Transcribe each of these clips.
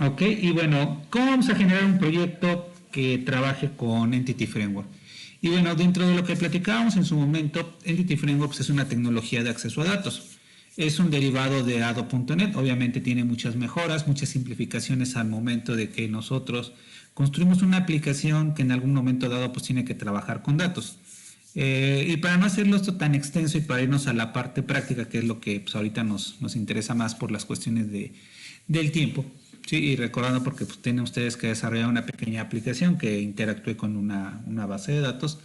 Ok, y bueno, ¿cómo vamos a generar un proyecto que trabaje con Entity Framework? Y bueno, dentro de lo que platicábamos en su momento, Entity Framework pues, es una tecnología de acceso a datos. Es un derivado de ADO.NET, obviamente tiene muchas mejoras, muchas simplificaciones al momento de que nosotros construimos una aplicación que en algún momento dado pues tiene que trabajar con datos. Y para no hacerlo esto tan extenso y para irnos a la parte práctica, que es lo que pues, ahorita nos interesa más por las cuestiones del tiempo, ¿sí? Y recordando porque pues, tienen ustedes que desarrollar una pequeña aplicación que interactúe con una base de datos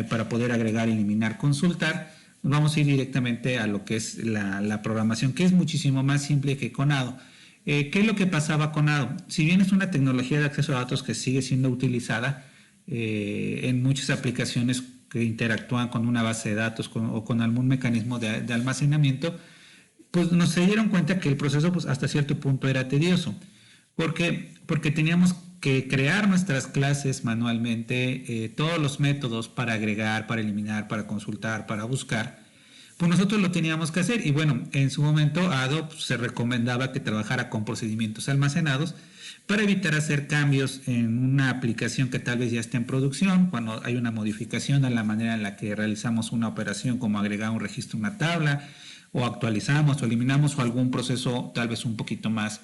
para poder agregar, eliminar, consultar. Nos vamos a ir directamente a lo que es la programación, que es muchísimo más simple que con ADO. ¿Qué es lo que pasaba con ADO? Si bien es una tecnología de acceso a datos que sigue siendo utilizada en muchas aplicaciones que interactúan con una base de datos o con algún mecanismo de almacenamiento, pues nos se dieron cuenta que el proceso pues, hasta cierto punto era tedioso. ¿Por qué? Porque teníamos que crear nuestras clases manualmente, todos los métodos para agregar, para eliminar, para consultar, para buscar, pues nosotros lo teníamos que hacer. Y bueno, en su momento ADO se recomendaba que trabajara con procedimientos almacenados para evitar hacer cambios en una aplicación que tal vez ya esté en producción, cuando hay una modificación a la manera en la que realizamos una operación como agregar un registro a una tabla, o actualizamos o eliminamos o algún proceso tal vez un poquito más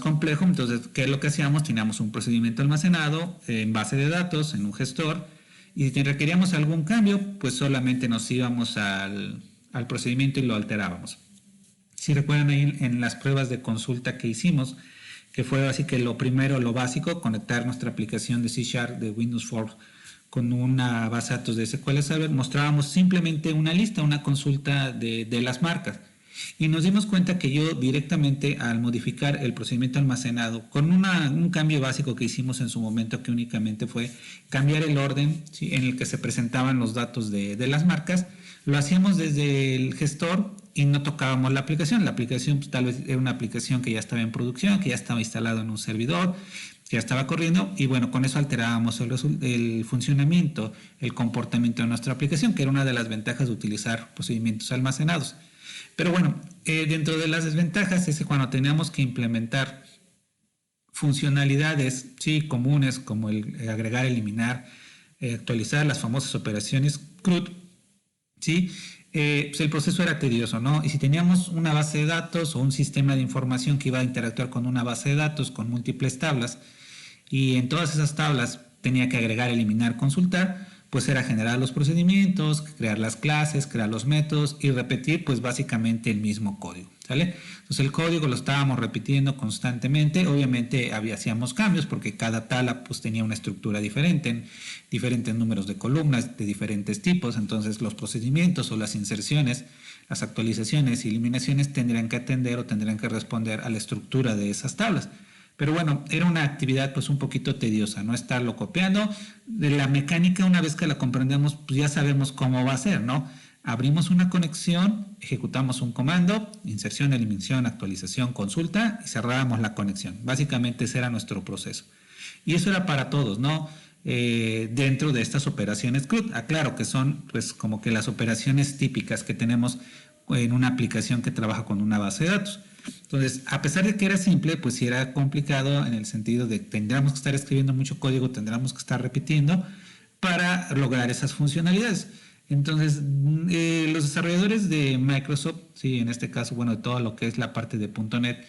complejo. Entonces, ¿qué es lo que hacíamos? Teníamos un procedimiento almacenado en base de datos, en un gestor, y si requeríamos algún cambio, pues solamente nos íbamos al procedimiento y lo alterábamos. Si recuerdan ahí en las pruebas de consulta que hicimos, que fue así que lo primero, lo básico, conectar nuestra aplicación de C# de Windows Forms con una base de datos de SQL Server, mostrábamos simplemente una lista, una consulta de las marcas. Y nos dimos cuenta que yo directamente al modificar el procedimiento almacenado con un cambio básico que hicimos en su momento, que únicamente fue cambiar el orden, ¿sí?, en el que se presentaban los datos de las marcas, lo hacíamos desde el gestor y no tocábamos la aplicación. La aplicación pues, tal vez era una aplicación que ya estaba en producción, que ya estaba instalado en un servidor, que ya estaba corriendo, y bueno, con eso alterábamos el funcionamiento, el comportamiento de nuestra aplicación, que era una de las ventajas de utilizar procedimientos almacenados. Pero bueno, dentro de las desventajas es que cuando teníamos que implementar funcionalidades, sí, comunes, como el agregar, eliminar, actualizar las famosas operaciones CRUD, ¿sí? Pues el proceso era tedioso, ¿no? Y si teníamos una base de datos o un sistema de información que iba a interactuar con una base de datos con múltiples tablas, y en todas esas tablas tenía que agregar, eliminar, consultar, pues era generar los procedimientos, crear las clases, crear los métodos y repetir pues básicamente el mismo código, ¿sale? Entonces el código lo estábamos repitiendo constantemente, obviamente hacíamos cambios porque cada tabla pues tenía una estructura diferente, diferentes números de columnas de diferentes tipos, entonces los procedimientos o las inserciones, las actualizaciones y eliminaciones tendrían que atender o tendrían que responder a la estructura de esas tablas. Pero bueno, era una actividad pues un poquito tediosa, no estarlo copiando. De la mecánica, una vez que la comprendemos, pues ya sabemos cómo va a ser, ¿no? Abrimos una conexión, ejecutamos un comando, inserción, eliminación, actualización, consulta y cerrábamos la conexión. Básicamente ese era nuestro proceso. Y eso era para todos, ¿no? Dentro de estas operaciones CRUD. Aclaro que son pues como que las operaciones típicas que tenemos en una aplicación que trabaja con una base de datos. Entonces, a pesar de que era simple, pues sí era complicado en el sentido de que tendríamos que estar escribiendo mucho código, tendríamos que estar repitiendo para lograr esas funcionalidades. Entonces, los desarrolladores de Microsoft, sí, en este caso, bueno, de todo lo que es la parte de .NET,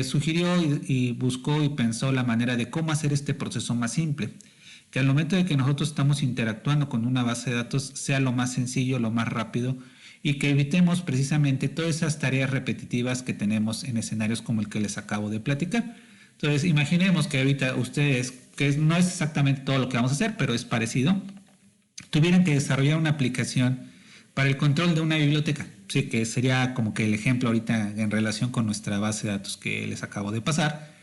sugirió y buscó y pensó la manera de cómo hacer este proceso más simple, que al momento de que nosotros estamos interactuando con una base de datos sea lo más sencillo, lo más rápido, y que evitemos precisamente todas esas tareas repetitivas que tenemos en escenarios como el que les acabo de platicar. Entonces, imaginemos que ahorita ustedes, que no es exactamente todo lo que vamos a hacer, pero es parecido, tuvieran que desarrollar una aplicación para el control de una biblioteca, sí, que sería como que el ejemplo ahorita en relación con nuestra base de datos que les acabo de pasar.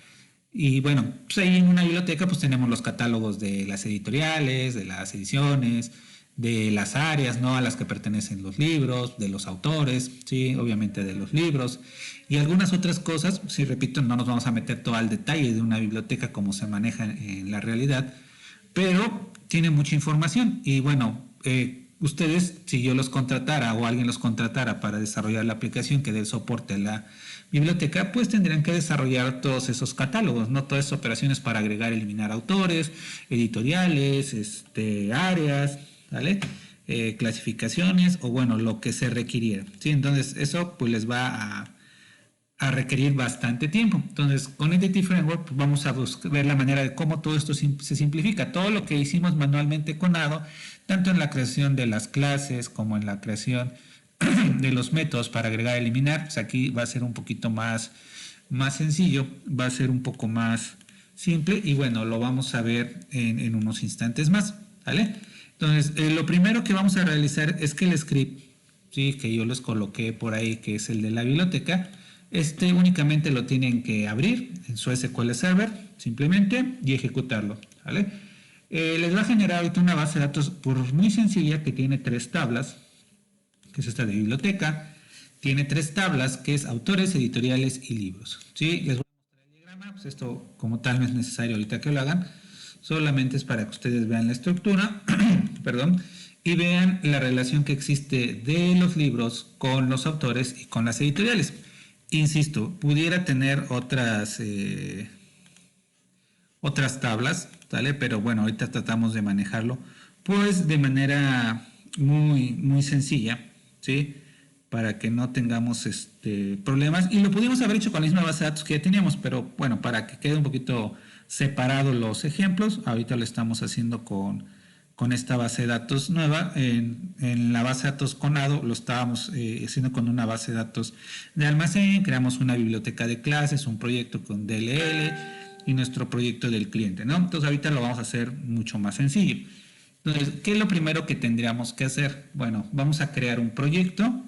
Y bueno, pues ahí en una biblioteca pues tenemos los catálogos de las editoriales, de las ediciones, de las áreas, ¿no?, a las que pertenecen los libros, de los autores, sí, obviamente de los libros y algunas otras cosas. Sí, repito, no nos vamos a meter todo al detalle de una biblioteca como se maneja en la realidad, pero tiene mucha información y bueno, ustedes, si yo los contratara o alguien los contratara para desarrollar la aplicación que dé soporte a la biblioteca, pues tendrían que desarrollar todos esos catálogos, ¿no? Todas esas operaciones para agregar, eliminar autores, editoriales, áreas, ¿vale? Clasificaciones o bueno, lo que se requiriera, ¿sí? Entonces eso pues les va a requerir bastante tiempo. Entonces, con Entity Framework pues, vamos a ver la manera de cómo todo esto se simplifica. Todo lo que hicimos manualmente con ADO, tanto en la creación de las clases como en la creación de los métodos para agregar y eliminar, pues aquí va a ser un poquito más sencillo, va a ser un poco más simple y bueno, lo vamos a ver en unos instantes más, ¿vale? Entonces, lo primero que vamos a realizar es que el script, ¿sí? Que yo les coloqué por ahí, que es el de la biblioteca, únicamente lo tienen que abrir en su SQL Server, simplemente, y ejecutarlo, ¿vale? Les va a generar ahorita una base de datos muy sencilla que tiene 3 tablas, que es esta de biblioteca. Tiene 3 tablas, que es autores, editoriales y libros, ¿sí? Les voy a mostrar el diagrama, pues esto como tal no es necesario ahorita que lo hagan, solamente es para que ustedes vean la estructura, perdón, y vean la relación que existe de los libros con los autores y con las editoriales. Insisto, pudiera tener otras tablas, ¿vale? Pero bueno, ahorita tratamos de manejarlo pues de manera muy sencilla, ¿sí? Para que no tengamos problemas. Y lo pudimos haber hecho con la misma base de datos que ya teníamos, pero bueno, para que quede un poquito separados los ejemplos, ahorita lo estamos haciendo con esta base de datos nueva. En la base de datos con ADO lo estábamos haciendo con una base de datos de almacén, creamos una biblioteca de clases, un proyecto con DLL y nuestro proyecto del cliente, ¿no? Entonces ahorita lo vamos a hacer mucho más sencillo. Entonces, ¿qué es lo primero que tendríamos que hacer? Bueno, vamos a crear un proyecto.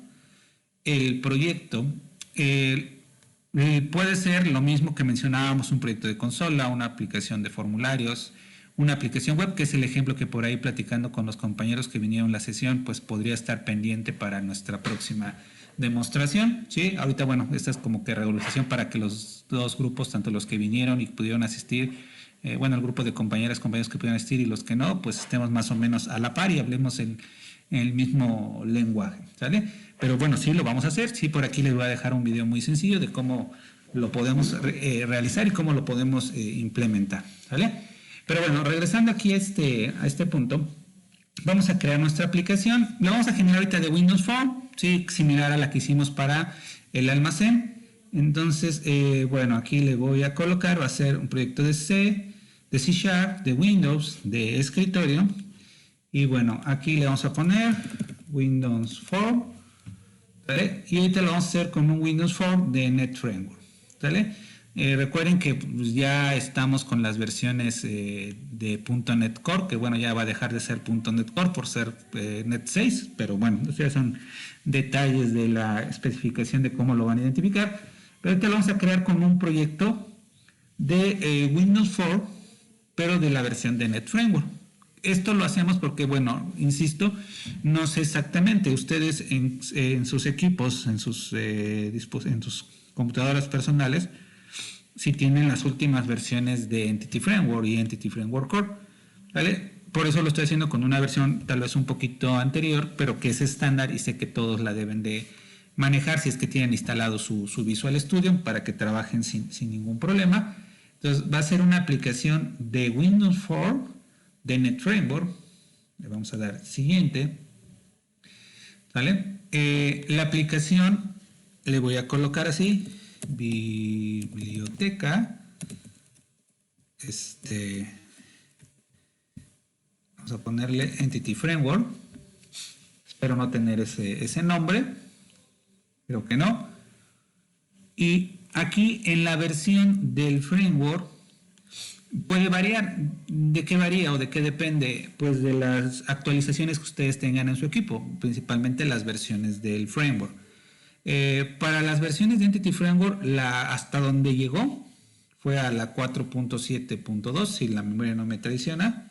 El proyecto puede ser lo mismo que mencionábamos, un proyecto de consola, una aplicación de formularios, una aplicación web, que es el ejemplo que por ahí platicando con los compañeros que vinieron a la sesión, pues podría estar pendiente para nuestra próxima demostración, ¿sí? Ahorita, bueno, esta es como que regularización para que los dos grupos, tanto los que vinieron y pudieron asistir, bueno, el grupo de compañeros que pudieron asistir y los que no, pues estemos más o menos a la par y hablemos en el mismo lenguaje, ¿sale? Pero bueno, sí lo vamos a hacer, sí, por aquí les voy a dejar un video muy sencillo de cómo lo podemos realizar y cómo lo podemos implementar, ¿sale? Pero bueno, regresando aquí a este punto, vamos a crear nuestra aplicación. La vamos a generar ahorita de Windows Phone, ¿sí? Similar a la que hicimos para el almacén. Entonces, bueno, aquí le voy a colocar, va a ser un proyecto de C, de C Sharp, de Windows, de escritorio. Y bueno, aquí le vamos a poner Windows Phone, ¿vale? Y ahorita lo vamos a hacer con un Windows Phone de NetFramework, ¿vale? Recuerden que pues, ya estamos con las versiones de .NET Core, que bueno, ya va a dejar de ser .NET Core por ser Net 6, pero bueno, esos son detalles de la especificación de cómo lo van a identificar. Pero ahorita lo vamos a crear como un proyecto de Windows Phone, pero de la versión de NetFramework. Esto lo hacemos porque, bueno, insisto, no sé exactamente, ustedes en sus equipos, en sus computadoras personales, si tienen las últimas versiones de Entity Framework y Entity Framework Core, ¿vale? Por eso lo estoy haciendo con una versión tal vez un poquito anterior, pero que es estándar y sé que todos la deben de manejar si es que tienen instalado su Visual Studio para que trabajen sin ningún problema. Entonces va a ser una aplicación de Windows Phone de NetFramework. Le vamos a dar siguiente, ¿vale? La aplicación le voy a colocar así, biblioteca, vamos a ponerle Entity Framework. Espero no tener ese nombre, creo que no. Y aquí en la versión del framework puede variar. ¿De qué varía o de qué depende? Pues de las actualizaciones que ustedes tengan en su equipo, principalmente las versiones del framework. Para las versiones de Entity Framework, hasta donde llegó fue a la 4.7.2, si la memoria no me traiciona,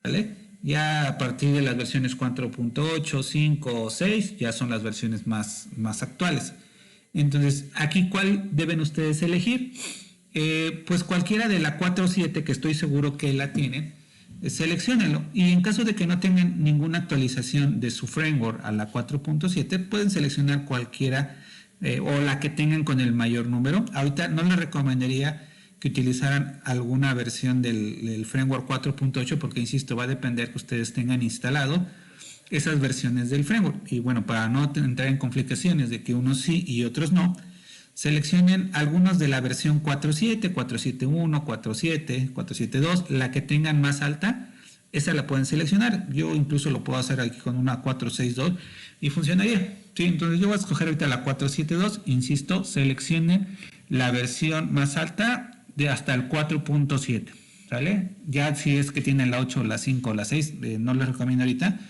¿vale? Ya a partir de las versiones 4.8, 5 o 6, ya son las versiones más actuales. Entonces, aquí, ¿cuál deben ustedes elegir? Pues cualquiera de la 4.7, que estoy seguro que la tienen, selecciónenlo. Y en caso de que no tengan ninguna actualización de su framework a la 4.7, pueden seleccionar cualquiera o la que tengan con el mayor número. Ahorita no les recomendaría que utilizaran alguna versión del framework 4.8 porque, insisto, va a depender que ustedes tengan instalado esas versiones del framework. Y bueno, para no entrar en complicaciones de que unos sí y otros no, seleccionen algunos de la versión 4.7, 4.7.1, 4.7, 4.7.2, la que tengan más alta, esa la pueden seleccionar. Yo incluso lo puedo hacer aquí con una 4.6.2 y funcionaría. ¿Sí? Entonces yo voy a escoger ahorita la 4.7.2, insisto, seleccionen la versión más alta de hasta el 4.7, ¿sale? Ya si es que tienen la 8, la 5 o la 6, no les recomiendo ahorita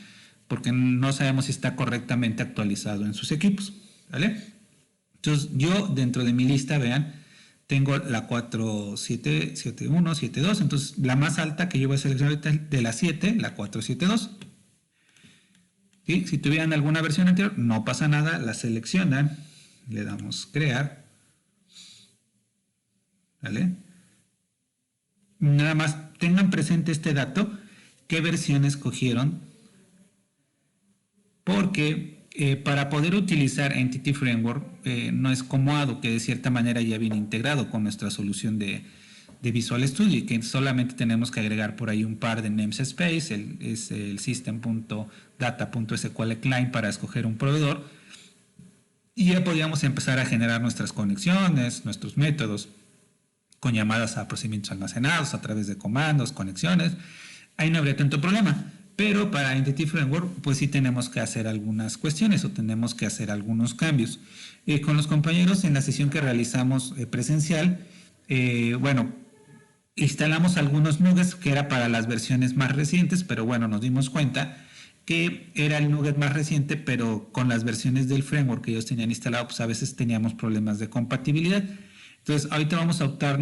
porque no sabemos si está correctamente actualizado en sus equipos, ¿vale? Entonces yo dentro de mi lista, vean, tengo la 4.7, 7.1, 7.2, entonces la más alta que yo voy a seleccionar ahorita es de la 7, la 4.7.2. ¿Sí? Si tuvieran alguna versión anterior, no pasa nada, la seleccionan, le damos crear, ¿vale? Nada más tengan presente este dato, qué versión escogieron, porque para poder utilizar Entity Framework no es como ADO, que de cierta manera ya viene integrado con nuestra solución de Visual Studio y que solamente tenemos que agregar por ahí un par de namespace, es el system.data.sql client para escoger un proveedor y ya podíamos empezar a generar nuestras conexiones, nuestros métodos con llamadas a procedimientos almacenados a través de comandos, conexiones. Ahí no habría tanto problema. Pero para Entity Framework, pues sí tenemos que hacer algunas cuestiones o tenemos que hacer algunos cambios. Con los compañeros en la sesión que realizamos presencial, bueno, instalamos algunos nuggets que era para las versiones más recientes, pero bueno, nos dimos cuenta que era el nugget más reciente, pero con las versiones del framework que ellos tenían instalado, pues a veces teníamos problemas de compatibilidad. Entonces, ahorita vamos a optar,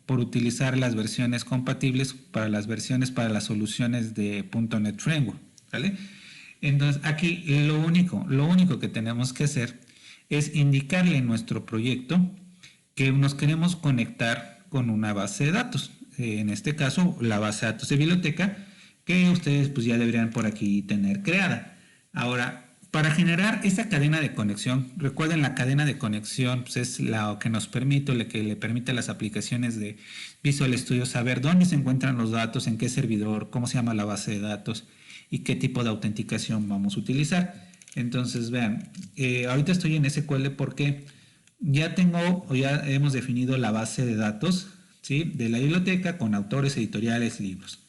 por utilizar las versiones compatibles para las soluciones de .NET Framework, ¿vale? Entonces, aquí lo único que tenemos que hacer es indicarle en nuestro proyecto que nos queremos conectar con una base de datos. En este caso, la base de datos de biblioteca, que ustedes pues ya deberían por aquí tener creada. Ahora, para generar esa cadena de conexión, recuerden, la cadena de conexión pues es lo que nos permite, lo que le permite a las aplicaciones de Visual Studio saber dónde se encuentran los datos, en qué servidor, cómo se llama la base de datos y qué tipo de autenticación vamos a utilizar. Entonces, vean, ahorita estoy en SQL porque ya hemos definido la base de datos, ¿sí?, de la biblioteca con autores, editoriales, libros.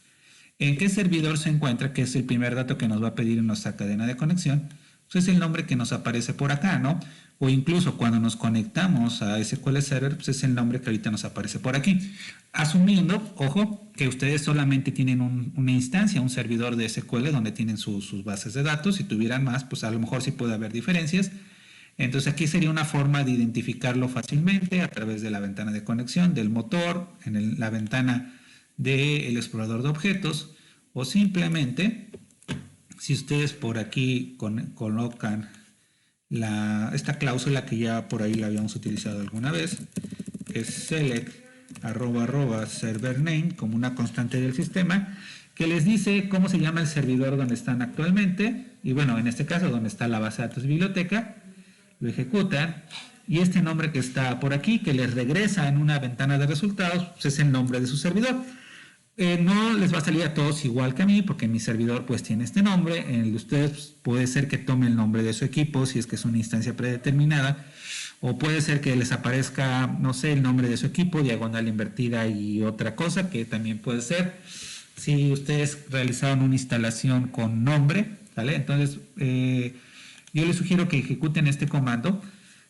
¿En qué servidor se encuentra? Que es el primer dato que nos va a pedir en nuestra cadena de conexión. Pues es el nombre que nos aparece por acá, ¿no? O incluso cuando nos conectamos a SQL Server, pues es el nombre que ahorita nos aparece por aquí. Asumiendo, ojo, que ustedes solamente tienen una instancia, un servidor de SQL donde tienen sus bases de datos. Si tuvieran más, pues a lo mejor sí puede haber diferencias. Entonces aquí sería una forma de identificarlo fácilmente a través de la ventana de conexión, del motor, en la ventana del explorador de objetos, o simplemente, si ustedes por aquí colocan esta cláusula que ya por ahí la habíamos utilizado alguna vez, que es select @server name como una constante del sistema, que les dice cómo se llama el servidor donde están actualmente, y bueno, en este caso donde está la base de datos biblioteca, lo ejecutan, y este nombre que está por aquí, que les regresa en una ventana de resultados, pues es el nombre de su servidor. No les va a salir a todos igual que a mí, porque mi servidor pues tiene este nombre. En el de ustedes pues, puede ser que tome el nombre de su equipo, si es que es una instancia predeterminada, o puede ser que les aparezca, no sé, el nombre de su equipo, diagonal invertida y otra cosa, que también puede ser. Si ustedes realizaron una instalación con nombre, ¿vale? Entonces, yo les sugiero que ejecuten este comando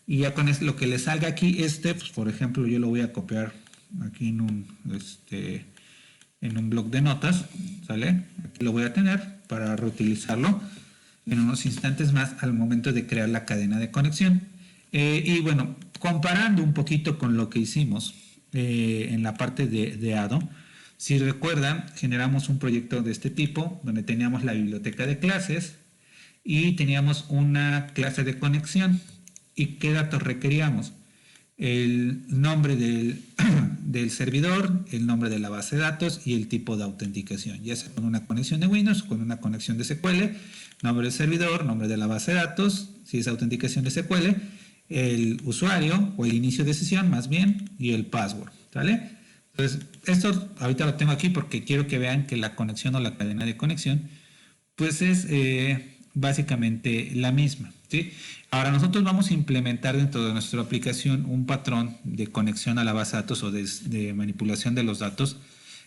y ya con lo que les salga aquí, pues por ejemplo, yo lo voy a copiar aquí en un bloc de notas, ¿sale? Aquí lo voy a tener para reutilizarlo en unos instantes más al momento de crear la cadena de conexión. Y bueno, comparando un poquito con lo que hicimos en la parte de ADO, si recuerdan, generamos un proyecto de este tipo donde teníamos la biblioteca de clases y teníamos una clase de conexión. ¿Y qué datos requeríamos? El nombre del servidor, el nombre de la base de datos y el tipo de autenticación, ya sea con una conexión de Windows o con una conexión de SQL, nombre del servidor, nombre de la base de datos, si es autenticación de SQL, el usuario o el inicio de sesión más bien y el password, ¿vale? Entonces, esto ahorita lo tengo aquí porque quiero que vean que la conexión o la cadena de conexión pues es básicamente la misma, ¿sí? Ahora nosotros vamos a implementar dentro de nuestra aplicación un patrón de conexión a la base de datos o de manipulación de los datos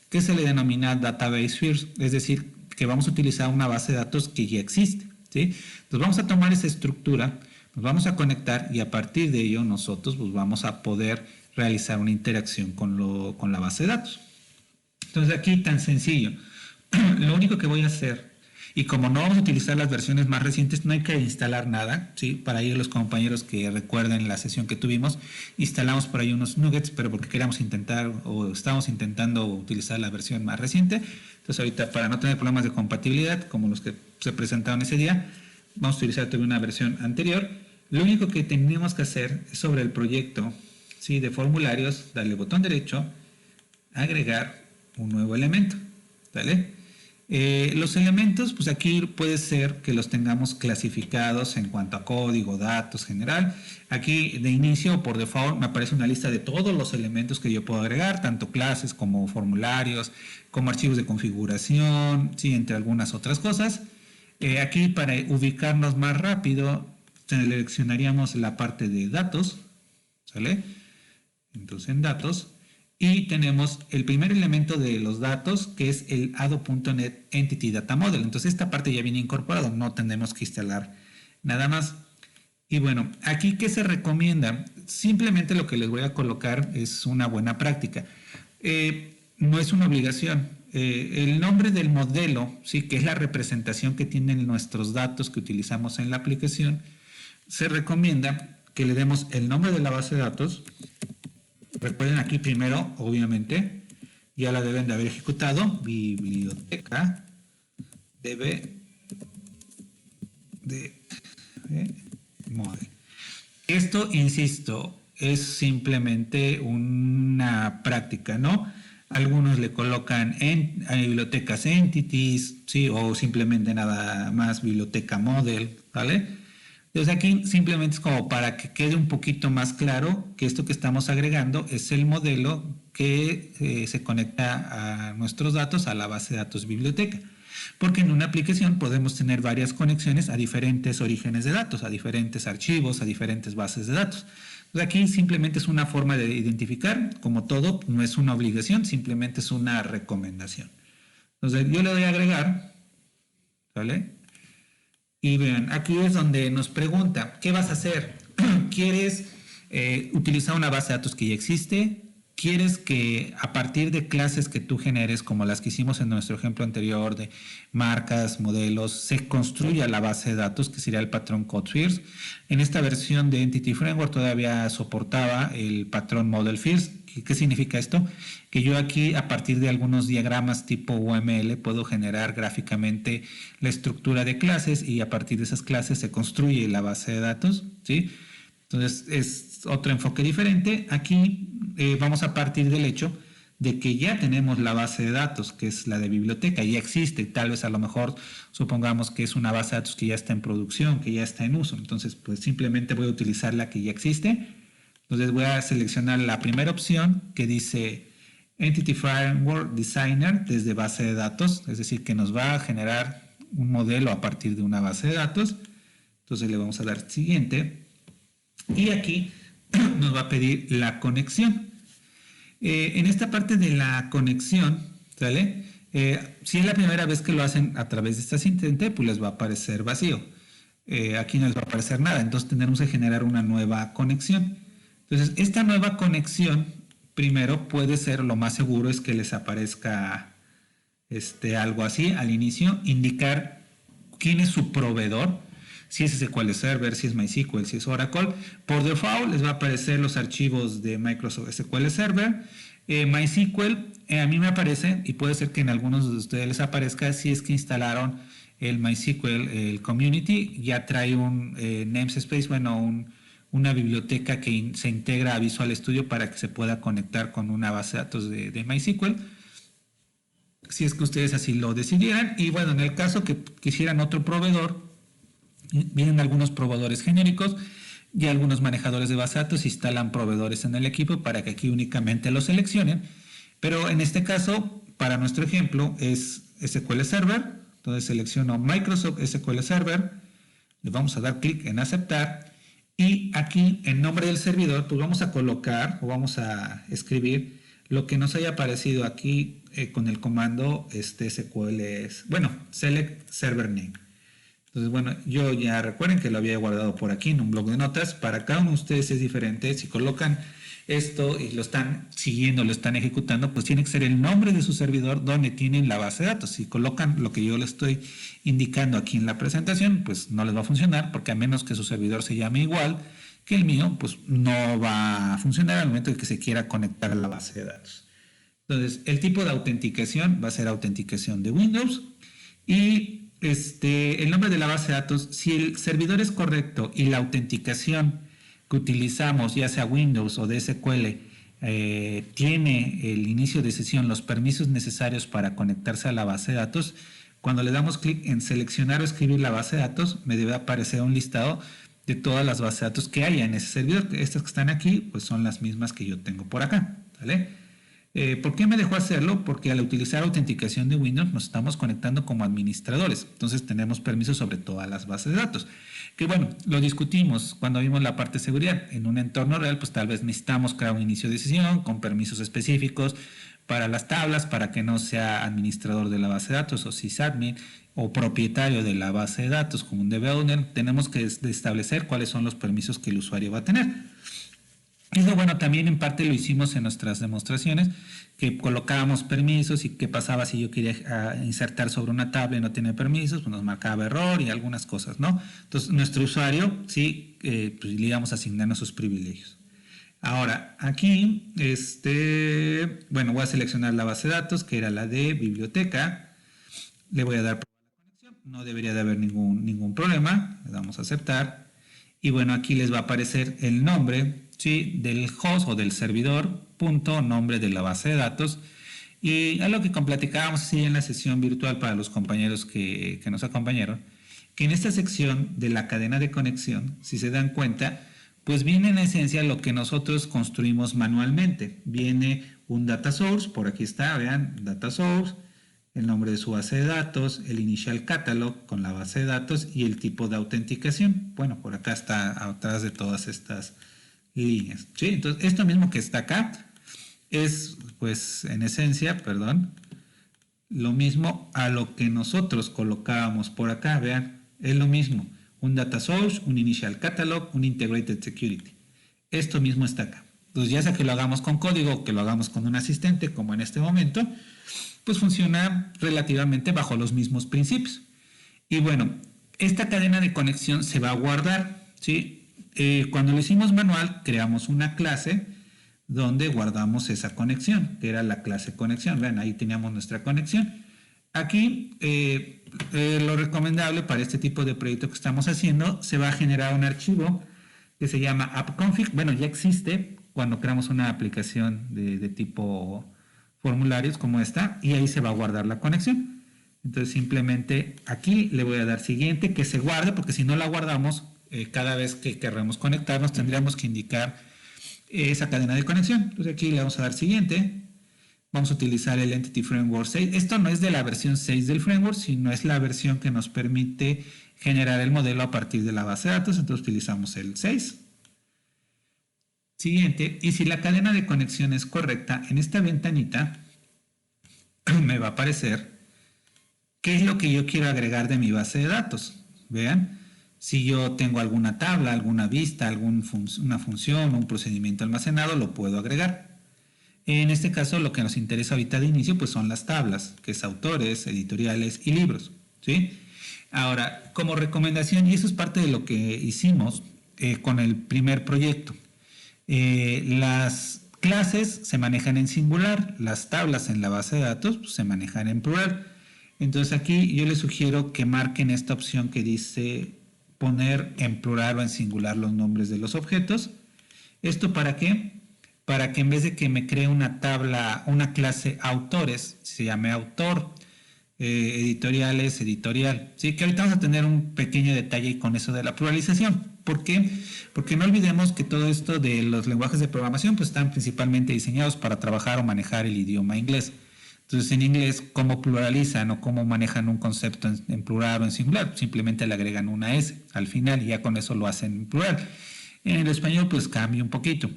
que se le denomina Database First, es decir, que vamos a utilizar una base de datos que ya existe, ¿sí? Entonces vamos a tomar esa estructura, nos vamos a conectar y a partir de ello nosotros pues vamos a poder realizar una interacción con la base de datos. Entonces aquí tan sencillo, lo único que voy a hacer, y como no vamos a utilizar las versiones más recientes, no hay que instalar nada, ¿sí? Para ahí los compañeros que recuerden la sesión que tuvimos, instalamos por ahí unos nuggets, pero porque queríamos intentar o estamos intentando utilizar la versión más reciente. Entonces ahorita para no tener problemas de compatibilidad, como los que se presentaron ese día, vamos a utilizar todavía una versión anterior. Lo único que tenemos que hacer es sobre el proyecto, ¿sí? De formularios, darle botón derecho, agregar un nuevo elemento, ¿vale? Los elementos, pues aquí puede ser que los tengamos clasificados en cuanto a código, datos, general. Aquí de inicio, por default, me aparece una lista de todos los elementos que yo puedo agregar, tanto clases como formularios, como archivos de configuración, sí, entre algunas otras cosas. Aquí para ubicarnos más rápido, seleccionaríamos la parte de datos, ¿sale? Entonces en datos. Y tenemos el primer elemento de los datos, que es el ADO.NET Entity Data Model. Entonces esta parte ya viene incorporado, no tenemos que instalar nada más. Y bueno, aquí ¿qué se recomienda? Simplemente lo que les voy a colocar es una buena práctica. No es una obligación. El nombre del modelo, ¿sí? Que es la representación que tienen nuestros datos que utilizamos en la aplicación, se recomienda que le demos el nombre de la base de datos. Recuerden aquí primero, obviamente, ya la deben de haber ejecutado, biblioteca db de model. Esto, insisto, es simplemente una práctica, ¿no? Algunos le colocan a bibliotecas entities, ¿sí? O simplemente nada más biblioteca model, ¿vale? Entonces aquí simplemente es como para que quede un poquito más claro que esto que estamos agregando es el modelo que se conecta a nuestros datos a la base de datos biblioteca. Porque en una aplicación podemos tener varias conexiones a diferentes orígenes de datos, a diferentes archivos, a diferentes bases de datos. Entonces aquí simplemente es una forma de identificar, como todo, no es una obligación, simplemente es una recomendación. Entonces yo le doy a agregar, ¿vale? Y vean, aquí es donde nos pregunta, ¿qué vas a hacer? ¿Quieres utilizar una base de datos que ya existe? ¿Quieres que a partir de clases que tú generes, como las que hicimos en nuestro ejemplo anterior de marcas, modelos, se construya la base de datos, que sería el patrón CodeFirst? En esta versión de Entity Framework todavía soportaba el patrón Model First. ¿Qué significa esto? Que yo aquí a partir de algunos diagramas tipo UML puedo generar gráficamente la estructura de clases y a partir de esas clases se construye la base de datos, ¿sí? Entonces es otro enfoque diferente. Aquí vamos a partir del hecho de que ya tenemos la base de datos, que es la de biblioteca, ya existe, tal vez a lo mejor supongamos que es una base de datos que ya está en producción, que ya está en uso, entonces pues simplemente voy a utilizar la que ya existe. Entonces voy a seleccionar la primera opción que dice Entity Framework Designer desde base de datos, es decir, que nos va a generar un modelo a partir de una base de datos. Entonces le vamos a dar siguiente y aquí nos va a pedir la conexión. En esta parte de la conexión, ¿sale? Si es la primera vez que lo hacen a través de esta asistente, pues les va a aparecer vacío. Aquí no les va a aparecer nada, entonces tendremos que generar una nueva conexión. Entonces, esta nueva conexión, primero puede ser, lo más seguro es que les aparezca algo así al inicio, indicar quién es su proveedor, si es SQL Server, si es MySQL, si es Oracle. Por default les va a aparecer los archivos de Microsoft SQL Server. MySQL, a mí me aparece, y puede ser que en algunos de ustedes les aparezca, si es que instalaron el MySQL, el Community, ya trae un namespace, bueno, una biblioteca que se integra a Visual Studio para que se pueda conectar con una base de datos de MySQL, si es que ustedes así lo decidieran. Y bueno, en el caso que quisieran otro proveedor, vienen algunos proveedores genéricos y algunos manejadores de base de datos instalan proveedores en el equipo para que aquí únicamente lo seleccionen. Pero en este caso, para nuestro ejemplo, es SQL Server. Entonces selecciono Microsoft SQL Server, le vamos a dar clic en aceptar y aquí en nombre del servidor pues vamos a colocar o vamos a escribir lo que nos haya aparecido aquí con el comando SQL, select server name. Entonces, bueno, yo ya recuerden que lo había guardado por aquí en un bloc de notas. Para cada uno de ustedes es diferente. Si colocan esto y lo están siguiendo, lo están ejecutando, pues tiene que ser el nombre de su servidor donde tienen la base de datos. Si colocan lo que yo les estoy indicando aquí en la presentación, pues no les va a funcionar, porque a menos que su servidor se llame igual que el mío, pues no va a funcionar al momento de que se quiera conectar a la base de datos. Entonces, el tipo de autenticación va a ser autenticación de Windows y el nombre de la base de datos, si el servidor es correcto y la autenticación que utilizamos, ya sea Windows o de SQL, tiene el inicio de sesión los permisos necesarios para conectarse a la base de datos, cuando le damos clic en seleccionar o escribir la base de datos, me debe aparecer un listado de todas las bases de datos que haya en ese servidor. Estas que están aquí, pues son las mismas que yo tengo por acá, ¿vale? ¿Por qué me dejó hacerlo? Porque al utilizar autenticación de Windows nos estamos conectando como administradores. Entonces tenemos permisos sobre todas las bases de datos. Que bueno, lo discutimos cuando vimos la parte de seguridad. En un entorno real, pues tal vez necesitamos crear un inicio de sesión con permisos específicos para las tablas, para que no sea administrador de la base de datos o sysadmin o propietario de la base de datos como un DB-owner. Tenemos que establecer cuáles son los permisos que el usuario va a tener. Y bueno, también en parte lo hicimos en nuestras demostraciones, que colocábamos permisos y qué pasaba si yo quería insertar sobre una tabla y no tenía permisos, pues nos marcaba error y algunas cosas, ¿no? Entonces, nuestro usuario, sí, pues le íbamos asignando sus privilegios. Ahora, aquí, bueno, voy a seleccionar la base de datos, que era la de biblioteca. Le voy a dar probar la conexión. No debería de haber ningún problema. Le damos a aceptar. Y bueno, aquí les va a aparecer el nombre, ¿sí?, del host o del servidor, punto, nombre de la base de datos. Y a lo que platicábamos así en la sesión virtual para los compañeros que nos acompañaron, que en esta sección de la cadena de conexión, si se dan cuenta, pues viene en esencia lo que nosotros construimos manualmente. Viene un data source, por aquí está, vean, data source, el nombre de su base de datos, el initial catalog con la base de datos y el tipo de autenticación. Bueno, por acá está atrás de todas estas líneas, ¿sí? Entonces, esto mismo que está acá es, pues, en esencia, lo mismo a lo que nosotros colocábamos por acá, vean, es lo mismo. Un data source, un initial catalog, un integrated security. Esto mismo está acá. Entonces, ya sea que lo hagamos con código o que lo hagamos con un asistente, como en este momento, pues funciona relativamente bajo los mismos principios. Y bueno, esta cadena de conexión se va a guardar, ¿sí? Cuando lo hicimos manual, creamos una clase donde guardamos esa conexión, que era la clase conexión. Vean, ahí teníamos nuestra conexión. Aquí, lo recomendable para este tipo de proyecto que estamos haciendo, se va a generar un archivo que se llama appconfig. Bueno, ya existe cuando creamos una aplicación de tipo formularios como esta, y ahí se va a guardar la conexión. Entonces simplemente aquí le voy a dar siguiente, que se guarde, porque si no la guardamos, cada vez que queramos conectarnos tendríamos que indicar esa cadena de conexión. Entonces aquí le vamos a dar siguiente. Vamos a utilizar el Entity Framework 6. Esto no es de la versión 6 del framework, sino es la versión que nos permite generar el modelo a partir de la base de datos. Entonces utilizamos el 6. Siguiente, y si la cadena de conexión es correcta, en esta ventanita me va a aparecer qué es lo que yo quiero agregar de mi base de datos. Vean, si yo tengo alguna tabla, alguna vista, una función o un procedimiento almacenado, lo puedo agregar. En este caso, lo que nos interesa ahorita de inicio, pues son las tablas, que es autores, editoriales y libros, ¿sí? Ahora, como recomendación, y eso es parte de lo que hicimos con el primer proyecto, las clases se manejan en singular, las tablas en la base de datos pues, se manejan en plural. Entonces aquí yo les sugiero que marquen esta opción que dice poner en plural o en singular los nombres de los objetos. ¿Esto para qué? Para que en vez de que me cree una tabla, una clase autores, se llame autor, editoriales, editorial. Sí, que ahorita vamos a tener un pequeño detalle con eso de la pluralización. ¿Por qué? Porque no olvidemos que todo esto de los lenguajes de programación pues están principalmente diseñados para trabajar o manejar el idioma inglés. Entonces, en inglés, ¿cómo pluralizan o cómo manejan un concepto en plural o en singular? Simplemente le agregan una S al final y ya con eso lo hacen en plural. En el español, pues cambia un poquito.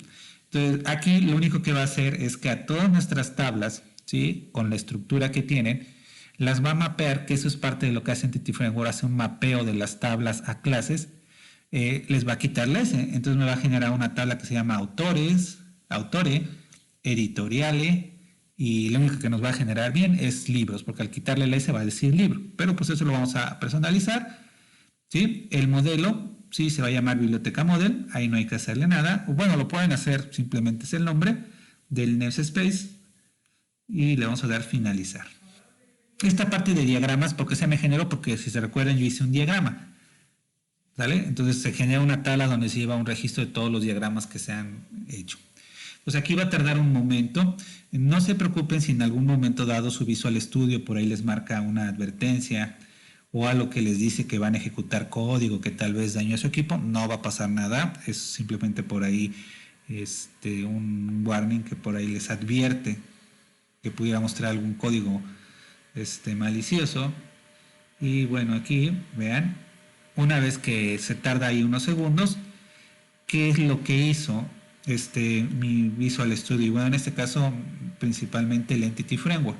Entonces, aquí lo único que va a hacer es que a todas nuestras tablas, ¿sí? Con la estructura que tienen, las va a mapear, que eso es parte de lo que hace Entity Framework, hace un mapeo de las tablas a clases, les va a quitar la S. Entonces me va a generar una tabla que se llama autores, autore, editoriale, y lo único que nos va a generar bien es libros, porque al quitarle la S va a decir libro, pero pues eso lo vamos a personalizar, ¿sí? El modelo, sí, se va a llamar biblioteca model, ahí no hay que hacerle nada, o bueno, lo pueden hacer, simplemente es el nombre del namespace, y le vamos a dar finalizar. Esta parte de diagramas, ¿por qué se me generó? Porque si se recuerdan yo hice un diagrama, ¿vale? Entonces se genera una tabla donde se lleva un registro de todos los diagramas que se han hecho. Pues aquí va a tardar un momento. No se preocupen si en algún momento dado su Visual Studio por ahí les marca una advertencia o algo que les dice que van a ejecutar código que tal vez dañó a su equipo. No va a pasar nada. Es simplemente por ahí un warning que por ahí les advierte que pudiera mostrar algún código malicioso. Y bueno, aquí vean, una vez que se tarda ahí unos segundos, ¿qué es lo que hizo mi Visual Studio? Bueno, en este caso principalmente el Entity Framework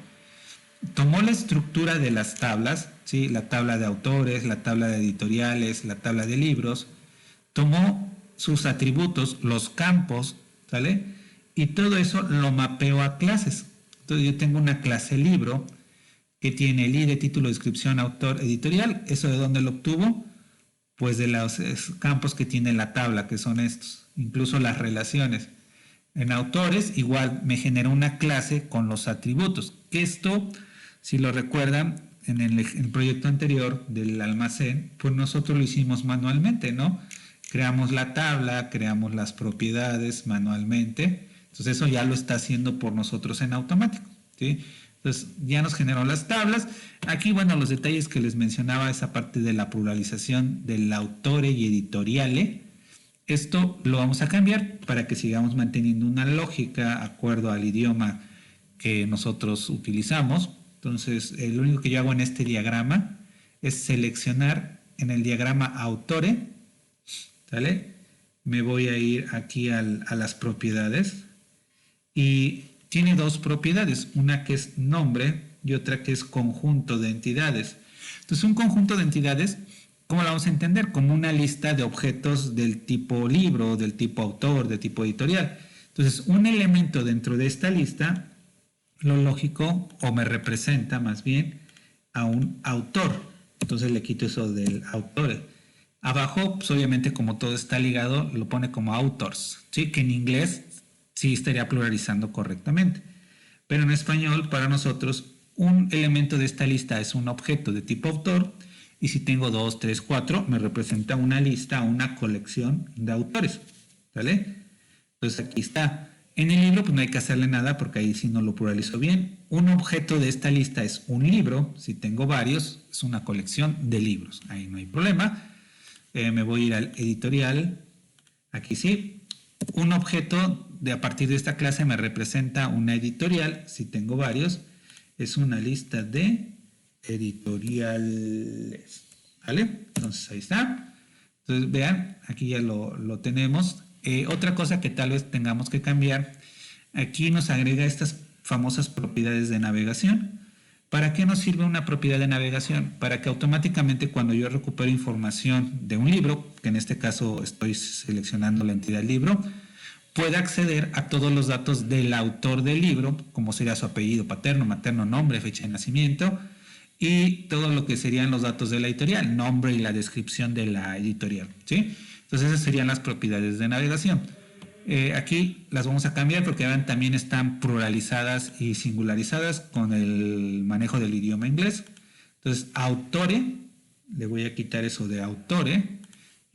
tomó la estructura de las tablas, ¿sí? La tabla de autores, la tabla de editoriales, la tabla de libros, tomó sus atributos, los campos, ¿sale? Y todo eso lo mapeó a clases. Entonces yo tengo una clase libro que tiene el ID, título, descripción, autor, editorial. ¿Eso de dónde lo obtuvo? Pues de los campos que tiene la tabla, que son estos, incluso las relaciones. En autores igual me generó una clase con los atributos, que esto, si lo recuerdan, en el proyecto anterior del almacén, pues nosotros lo hicimos manualmente, ¿no? Creamos la tabla, creamos las propiedades manualmente, entonces eso ya lo está haciendo por nosotros en automático, ¿sí? Entonces ya nos generó las tablas. Aquí, bueno, los detalles que les mencionaba, esa parte de la pluralización del autore y editoriale, esto lo vamos a cambiar para que sigamos manteniendo una lógica acuerdo al idioma que nosotros utilizamos. Entonces, lo único que yo hago en este diagrama es seleccionar en el diagrama autore, ¿vale? Me voy a ir aquí a las propiedades y tiene dos propiedades, una que es nombre y otra que es conjunto de entidades. Entonces, un conjunto de entidades, ¿cómo la vamos a entender? Como una lista de objetos del tipo libro, del tipo autor, del tipo editorial. Entonces, un elemento dentro de esta lista, lo lógico, o me representa más bien, a un autor. Entonces le quito eso del autor. Abajo, pues obviamente como todo está ligado, lo pone como authors, ¿sí? Que en inglés sí estaría pluralizando correctamente. Pero en español, para nosotros, un elemento de esta lista es un objeto de tipo autor, y si tengo 2, 3, 4, me representa una lista, una colección de autores, ¿vale? Entonces aquí está. En el libro pues no hay que hacerle nada porque ahí sí no lo pluralizo bien. Un objeto de esta lista es un libro, si tengo varios, es una colección de libros, ahí no hay problema. Me voy a ir al editorial, aquí sí. Un objeto a partir de esta clase me representa una editorial, si tengo varios, es una lista de editoriales, ¿vale? Entonces ahí está. Entonces vean, aquí ya lo tenemos. Otra cosa que tal vez tengamos que cambiar, aquí nos agrega estas famosas propiedades de navegación. ¿Para qué nos sirve una propiedad de navegación? Para que automáticamente cuando yo recupero información de un libro, que en este caso estoy seleccionando la entidad libro, pueda acceder a todos los datos del autor del libro, como sería su apellido paterno, materno, nombre, fecha de nacimiento, y todo lo que serían los datos de la editorial, nombre y la descripción de la editorial, ¿sí? Entonces esas serían las propiedades de navegación. Aquí las vamos a cambiar porque también están pluralizadas y singularizadas con el manejo del idioma inglés. Entonces, autore, le voy a quitar eso de autore,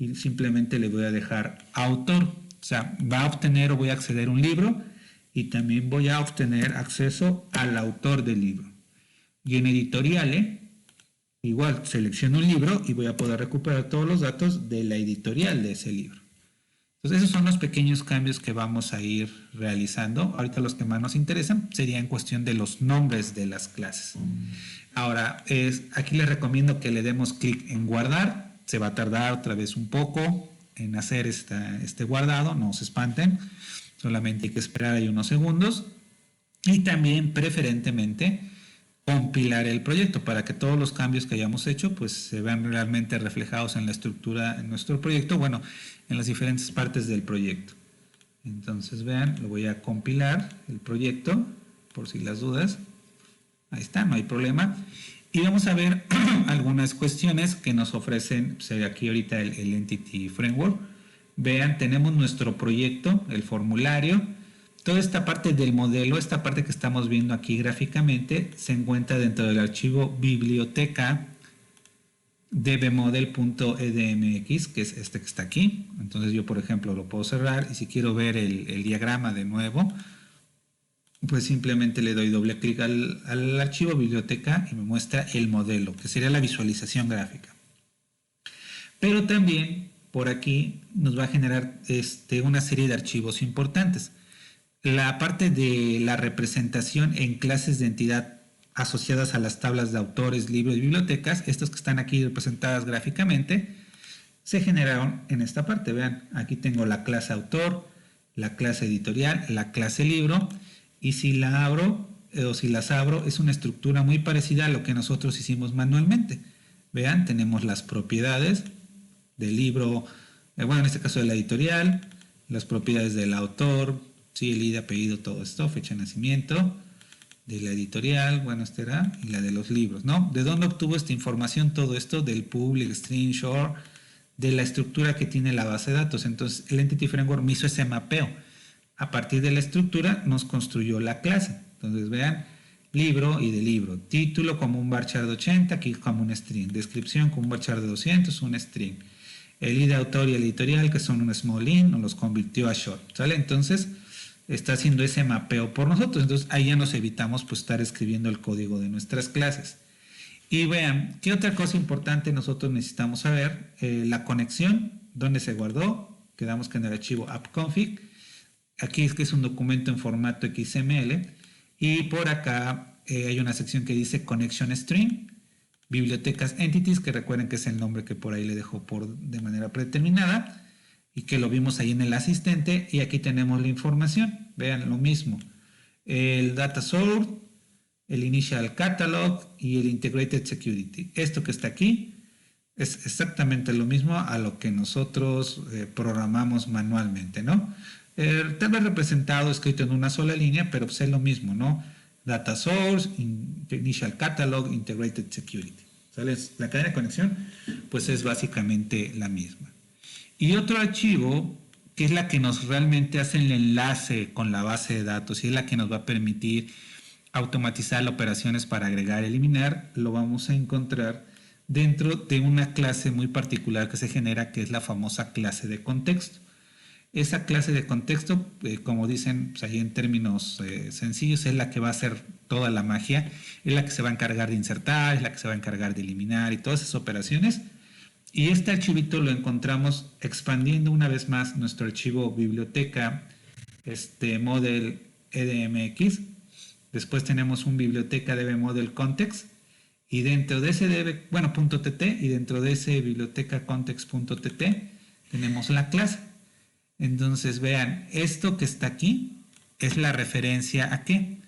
y simplemente le voy a dejar autor. O sea, va a obtener o voy a acceder a un libro y también voy a obtener acceso al autor del libro. Y en editorial, igual selecciono un libro y voy a poder recuperar todos los datos de la editorial de ese libro. Entonces esos son los pequeños cambios que vamos a ir realizando. Ahorita los que más nos interesan sería en cuestión de los nombres de las clases. Ahora, aquí les recomiendo que le demos clic en guardar. Se va a tardar otra vez un poco en hacer este guardado, no se espanten. Solamente hay que esperar ahí unos segundos. Y también preferentemente compilar el proyecto para que todos los cambios que hayamos hecho pues se vean realmente reflejados en la estructura en nuestro proyecto, bueno, en las diferentes partes del proyecto. Entonces vean, lo voy a compilar el proyecto por si las dudas. Ahí está, no hay problema. Y vamos a ver algunas cuestiones que nos ofrecen, sería aquí ahorita el Entity Framework. Vean, tenemos nuestro proyecto, el formulario. Toda esta parte del modelo, esta parte que estamos viendo aquí gráficamente, se encuentra dentro del archivo biblioteca dbmodel.edmx, que es este que está aquí. Entonces yo, por ejemplo, lo puedo cerrar y si quiero ver el diagrama de nuevo, pues simplemente le doy doble clic al archivo biblioteca y me muestra el modelo, que sería la visualización gráfica. Pero también por aquí nos va a generar una serie de archivos importantes. La parte de la representación en clases de entidad asociadas a las tablas de autores, libros y bibliotecas, estas que están aquí representadas gráficamente, se generaron en esta parte. Vean, aquí tengo la clase autor, la clase editorial, la clase libro, y si la abro o si las abro, es una estructura muy parecida a lo que nosotros hicimos manualmente. Vean, tenemos las propiedades del libro, bueno, en este caso de la editorial, las propiedades del autor, sí, el ID, apellido, todo esto, fecha de nacimiento, de la editorial, bueno, esta era, y la de los libros, ¿no? ¿De dónde obtuvo esta información? Todo esto del public, string, short, de la estructura que tiene la base de datos. Entonces, el Entity Framework me hizo ese mapeo. A partir de la estructura, nos construyó la clase. Entonces, vean, libro y de libro. Título como un varchar de 80, aquí como un string. Descripción como un varchar de 200, un string. El ID autor y el editorial, que son un small int, nos los convirtió a short, ¿sale? Entonces, está haciendo ese mapeo por nosotros. Entonces ahí ya nos evitamos pues estar escribiendo el código de nuestras clases. Y vean, ¿qué otra cosa importante nosotros necesitamos saber? La conexión, dónde se guardó. Quedamos que en el archivo appconfig. Aquí es que es un documento en formato XML. Y por acá hay una sección que dice Connection String, bibliotecas entities, que recuerden que es el nombre que por ahí le dejo de manera predeterminada. Y que lo vimos ahí en el asistente, y aquí tenemos la información. Vean lo mismo, el data source, el initial catalog y el integrated security. Esto que está aquí es exactamente lo mismo a lo que nosotros programamos manualmente, ¿no? Tal vez representado, escrito en una sola línea, pero pues es lo mismo, ¿no? Data source, initial catalog, integrated security. ¿Sale? La cadena de conexión pues es básicamente la misma. Y otro archivo, que es la que nos realmente hace el enlace con la base de datos y es la que nos va a permitir automatizar las operaciones para agregar y eliminar, lo vamos a encontrar dentro de una clase muy particular que se genera, que es la famosa clase de contexto. Esa clase de contexto, como dicen pues ahí en términos sencillos, es la que va a hacer toda la magia, es la que se va a encargar de insertar, es la que se va a encargar de eliminar y todas esas operaciones. Y este archivito lo encontramos expandiendo una vez más nuestro archivo biblioteca model edmx. Después tenemos un biblioteca dbModel context y dentro de ese .tt y dentro de ese biblioteca context.tt tenemos la clase. Entonces vean, esto que está aquí es la referencia ¿a qué?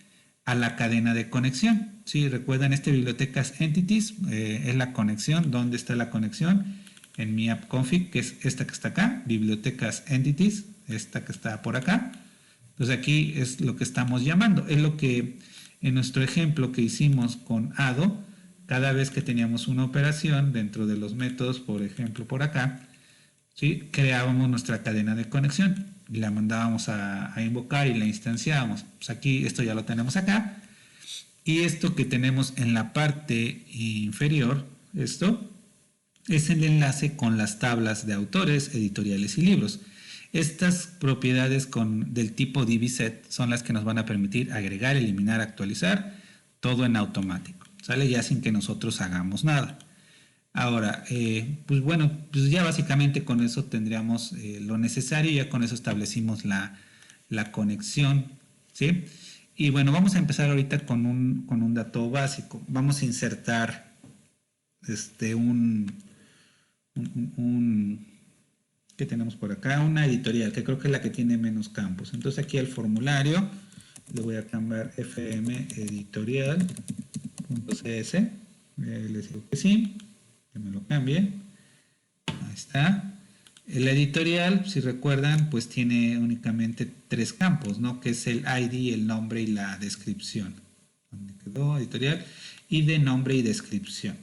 A la cadena de conexión. Sí, recuerdan, bibliotecas entities es la conexión. ¿Dónde está la conexión? En mi appconfig, que es esta que está acá, bibliotecas entities, esta que está por acá. Entonces aquí es lo que estamos llamando. Es lo que en nuestro ejemplo que hicimos con ADO, cada vez que teníamos una operación dentro de los métodos, por ejemplo por acá, ¿sí? Creábamos nuestra cadena de conexión y la mandábamos a invocar y la instanciábamos. Pues aquí esto ya lo tenemos acá. Y esto que tenemos en la parte inferior, esto es el enlace con las tablas de autores, editoriales y libros. Estas propiedades del tipo DBSet son las que nos van a permitir agregar, eliminar, actualizar, todo en automático, ¿sale? Ya sin que nosotros hagamos nada. Ahora, pues bueno, pues ya básicamente con eso tendríamos lo necesario, ya con eso establecimos la conexión, ¿sí? Y bueno, vamos a empezar ahorita con un dato básico. Vamos a insertar ¿qué tenemos por acá? Una editorial, que creo que es la que tiene menos campos. Entonces aquí al formulario le voy a cambiar fmeditorial.cs. Les digo que sí, que me lo cambie. Ahí está. El editorial, si recuerdan, pues tiene únicamente 3 campos, ¿no? Que es el ID, el nombre y la descripción. ¿Dónde quedó? Editorial. Y de nombre y descripción.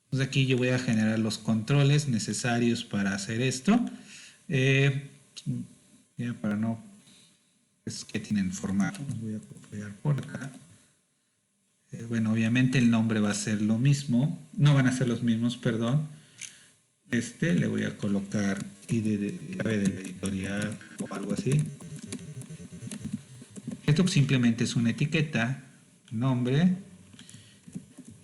Entonces aquí yo voy a generar los controles necesarios para hacer esto. Ya para no... Es que tienen formato. Los voy a copiar por acá. Bueno, obviamente el nombre va a ser lo mismo. No van a ser los mismos, perdón. Le voy a colocar ID de llave del editorial o algo así. Esto simplemente es una etiqueta, nombre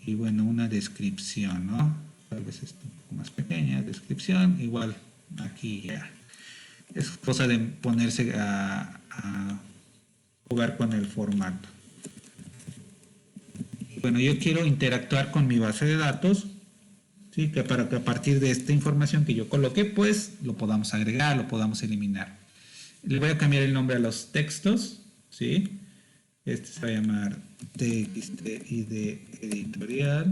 y bueno, una descripción, ¿no? Tal vez es un poco más pequeña, descripción, igual aquí ya. Es cosa de ponerse a jugar con el formato. Bueno, yo quiero interactuar con mi base de datos. ¿Sí? Que para que a partir de esta información que yo coloqué, pues lo podamos agregar, lo podamos eliminar. Le voy a cambiar el nombre a los textos, ¿sí? Este se va a llamar txtid editorial.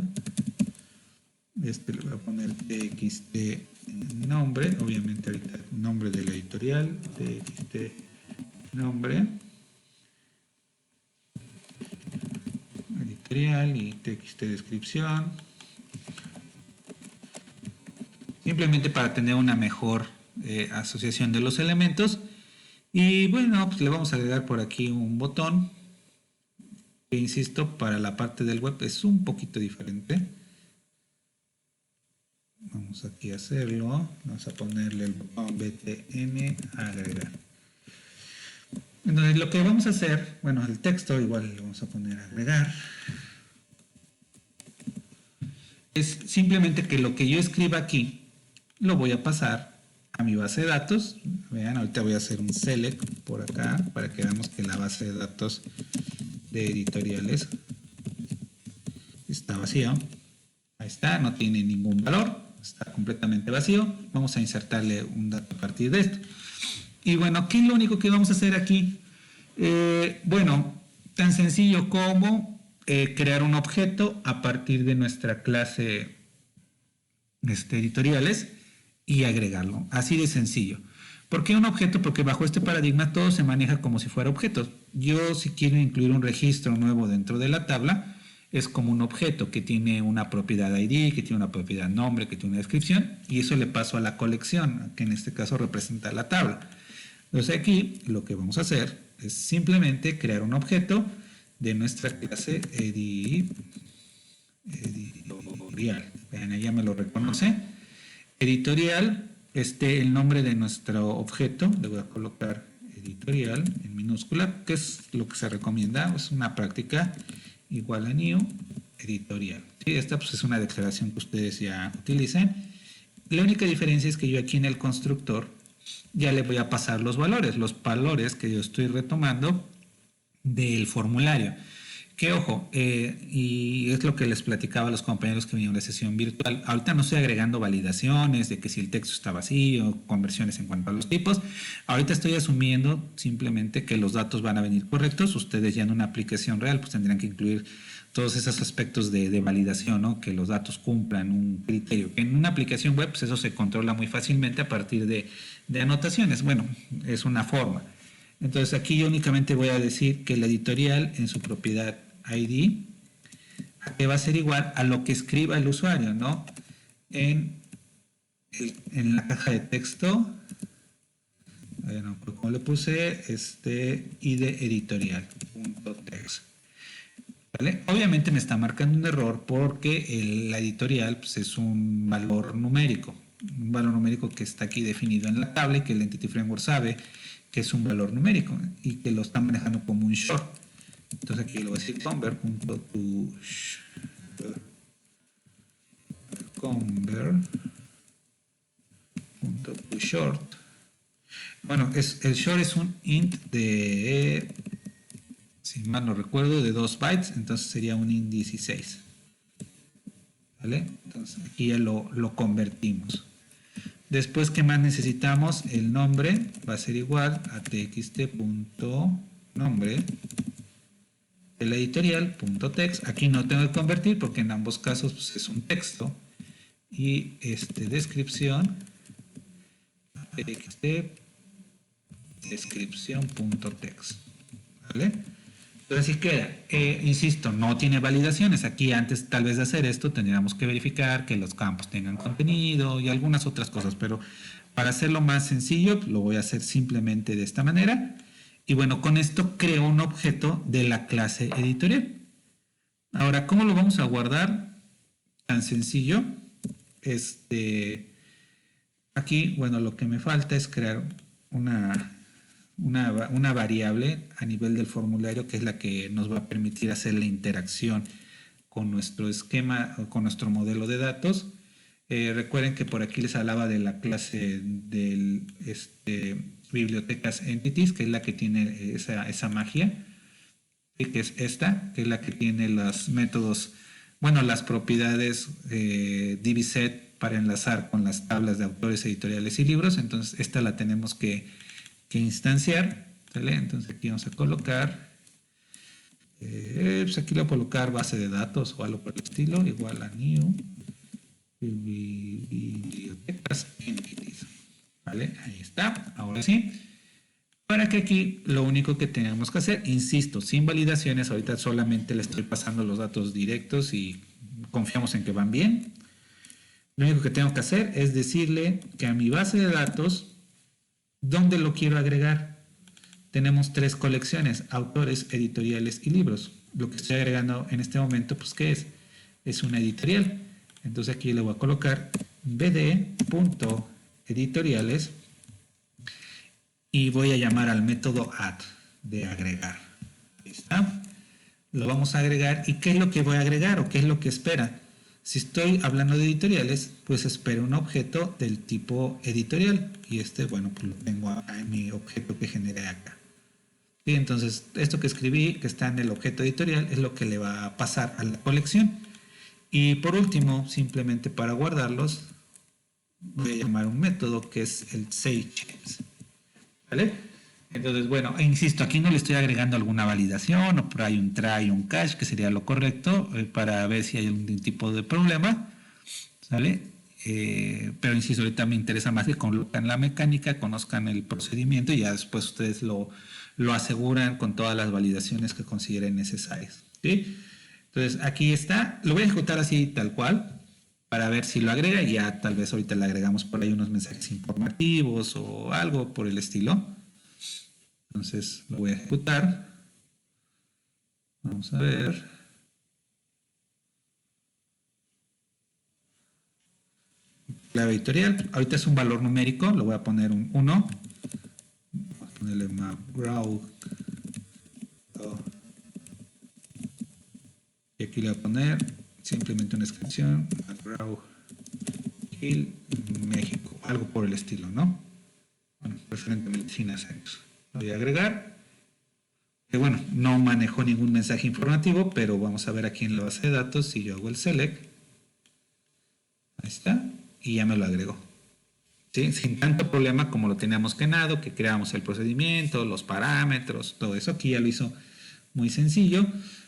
Le voy a poner txt nombre, obviamente ahorita el nombre de la editorial, txt nombre, editorial y txt descripción. Simplemente para tener una mejor asociación de los elementos. Y bueno, pues le vamos a agregar por aquí un botón que, insisto, para la parte del web es un poquito diferente. Vamos aquí a hacerlo. Vamos a ponerle el botón btn agregar. Entonces lo que vamos a hacer, bueno, el texto igual le vamos a poner agregar. Es simplemente que lo que yo escriba aquí lo voy a pasar a mi base de datos. Vean, ahorita voy a hacer un select por acá para que veamos que la base de datos de editoriales está vacío. Ahí está, no tiene ningún valor, está completamente vacío. Vamos a insertarle un dato a partir de esto. Y bueno, ¿qué es lo único que vamos a hacer aquí? Bueno, tan sencillo como crear un objeto a partir de nuestra clase editoriales y agregarlo, así de sencillo. ¿Por qué un objeto? Porque bajo este paradigma todo se maneja como si fuera objetos. Yo, si quiero incluir un registro nuevo dentro de la tabla, es como un objeto que tiene una propiedad ID, que tiene una propiedad nombre, que tiene una descripción, y eso le paso a la colección, que en este caso representa la tabla. Entonces aquí lo que vamos a hacer es simplemente crear un objeto de nuestra clase editorial. Vean, ya me lo reconoce. Editorial, el nombre de nuestro objeto, le voy a colocar editorial en minúscula, que es lo que se recomienda, es una práctica igual a new editorial. ¿Sí? Esta pues, es una declaración que ustedes ya utilizan. La única diferencia es que yo aquí en el constructor ya le voy a pasar los valores que yo estoy retomando del formulario. Que ojo, y es lo que les platicaba a los compañeros que vinieron a la sesión virtual, ahorita no estoy agregando validaciones de que si el texto está vacío, conversiones en cuanto a los tipos, ahorita estoy asumiendo simplemente que los datos van a venir correctos. Ustedes ya en una aplicación real pues tendrían que incluir todos esos aspectos de validación, ¿no? Que los datos cumplan un criterio. En una aplicación web pues eso se controla muy fácilmente a partir de anotaciones. Bueno, es una forma. Entonces aquí yo únicamente voy a decir que la editorial en su propiedad ID que va a ser igual a lo que escriba el usuario, ¿no? En la caja de texto, bueno, pues como le puse ID editorial.text. ¿vale? Obviamente me está marcando un error porque la editorial pues, es un valor numérico. Un valor numérico que está aquí definido en la tabla y que el Entity Framework sabe que es un valor numérico y que lo está manejando como un short. Entonces aquí lo voy a decir convert.toShort. Bueno, el short es un int de, si mal no recuerdo, de 2 bytes, entonces sería un int 16. ¿Vale? Entonces aquí ya lo convertimos. Después, ¿qué más necesitamos? El nombre va a ser igual a txt.nombre de la editorial.text. Aquí no tengo que convertir porque en ambos casos pues, es un texto. Y descripción txt descripción.text. ¿Vale? Entonces así queda. Insisto, no tiene validaciones. Aquí antes tal vez de hacer esto tendríamos que verificar que los campos tengan contenido y algunas otras cosas, pero para hacerlo más sencillo lo voy a hacer simplemente de esta manera. Y bueno, con esto creo un objeto de la clase editorial. Ahora, ¿cómo lo vamos a guardar? Tan sencillo. Aquí, bueno, lo que me falta es crear una variable a nivel del formulario que es la que nos va a permitir hacer la interacción con nuestro esquema o con nuestro modelo de datos. Recuerden que por aquí les hablaba de la clase del bibliotecas entities, que es la que tiene esa magia, que es esta, que es la que tiene los métodos, bueno, las propiedades DBSet para enlazar con las tablas de autores, editoriales y libros. Entonces esta la tenemos que instanciar, ¿vale? Entonces aquí vamos a colocar, pues aquí le voy a colocar base de datos o algo por el estilo, igual a new bibliotecas entities, ¿vale? Ahí está, ahora sí. Para que aquí lo único que tenemos que hacer, insisto, sin validaciones, ahorita solamente le estoy pasando los datos directos y confiamos en que van bien. Lo único que tengo que hacer es decirle que a mi base de datos, ¿dónde lo quiero agregar? Tenemos 3 colecciones, autores, editoriales y libros. Lo que estoy agregando en este momento, pues, ¿qué es? Es una editorial. Entonces aquí le voy a colocar bd.editoriales y voy a llamar al método add de agregar. Ahí está. Lo vamos a agregar. ¿Y qué es lo que voy a agregar o qué es lo que espera? Si estoy hablando de editoriales, pues espero un objeto del tipo editorial. Y bueno, pues lo tengo acá en mi objeto que generé acá. Y entonces, esto que escribí, que está en el objeto editorial, es lo que le va a pasar a la colección. Y por último, simplemente para guardarlos, voy a llamar un método que es el saveChange. ¿Vale? Entonces, bueno, insisto, aquí no le estoy agregando alguna validación o por ahí un try, un catch, que sería lo correcto para ver si hay algún tipo de problema, ¿sale? Pero insisto, ahorita me interesa más que conozcan la mecánica, conozcan el procedimiento y ya después ustedes lo aseguran con todas las validaciones que consideren necesarias, ¿sí? Entonces, aquí está, lo voy a ejecutar así tal cual para ver si lo agrega y ya tal vez ahorita le agregamos por ahí unos mensajes informativos o algo por el estilo. Entonces lo voy a ejecutar. Vamos a ver. Clave editorial. Ahorita es un valor numérico. Lo voy a poner un 1. Vamos a ponerle McGraw. Y aquí le voy a poner simplemente una descripción. McGraw Hill, México. Algo por el estilo, ¿no? Bueno, preferentemente sin acentos. Lo voy a agregar. Que bueno, no manejo ningún mensaje informativo, pero vamos a ver aquí en la base de datos si yo hago el select. Ahí está. Y ya me lo agregó. ¿Sí? Sin tanto problema como lo teníamos quedado, que creamos el procedimiento, los parámetros, todo eso. Aquí ya lo hizo muy sencillo.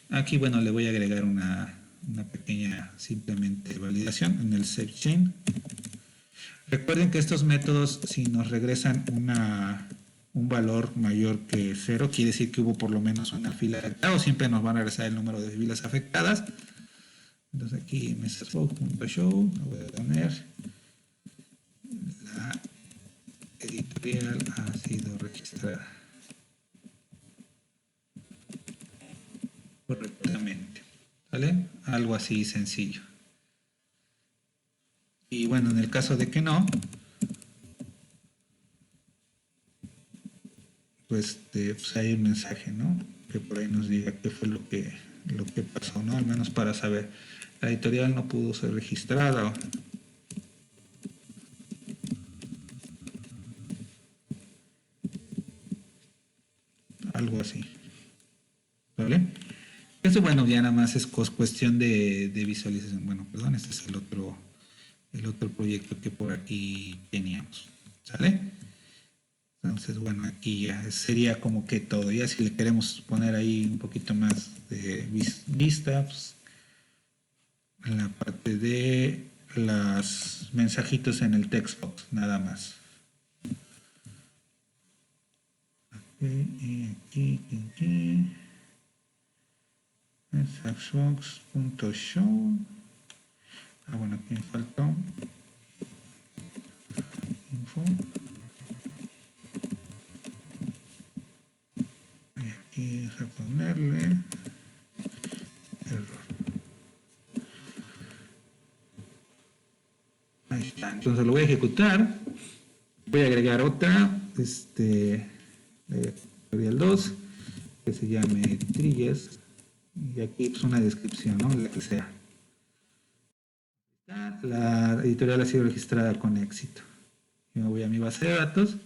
Aquí, bueno, le voy a agregar una pequeña simplemente validación en el SaveChain. Recuerden que estos métodos, si nos regresan un valor mayor que 0, quiere decir que hubo por lo menos una fila afectada, o siempre nos van a regresar el número de filas afectadas. Entonces aquí mspoke.show voy a poner la editorial ha sido registrada correctamente. ¿vale? Algo así sencillo. Y bueno, en el caso de que no, pues, pues hay un mensaje, ¿no? Que por ahí nos diga qué fue lo que pasó, ¿no? Al menos para saber. La editorial no pudo ser registrada, algo así, ¿vale? Eso, bueno, ya nada más es cuestión de visualización. Bueno, perdón, este es el otro proyecto que por aquí teníamos, ¿sale? Entonces, bueno, aquí ya sería como que todo. Ya si le queremos poner ahí un poquito más de vista, pues, en la parte de los mensajitos en el text box, nada más. Aquí. Textbox.show. Ah, bueno, aquí me faltó info. Y aquí a ponerle error. Ahí está. Entonces lo voy a ejecutar. Voy a agregar otra, tutorial 2, que se llame trillas. Y aquí pues una descripción, ¿no? La que sea. La editorial ha sido registrada con éxito. Yo me voy a mi base de datos.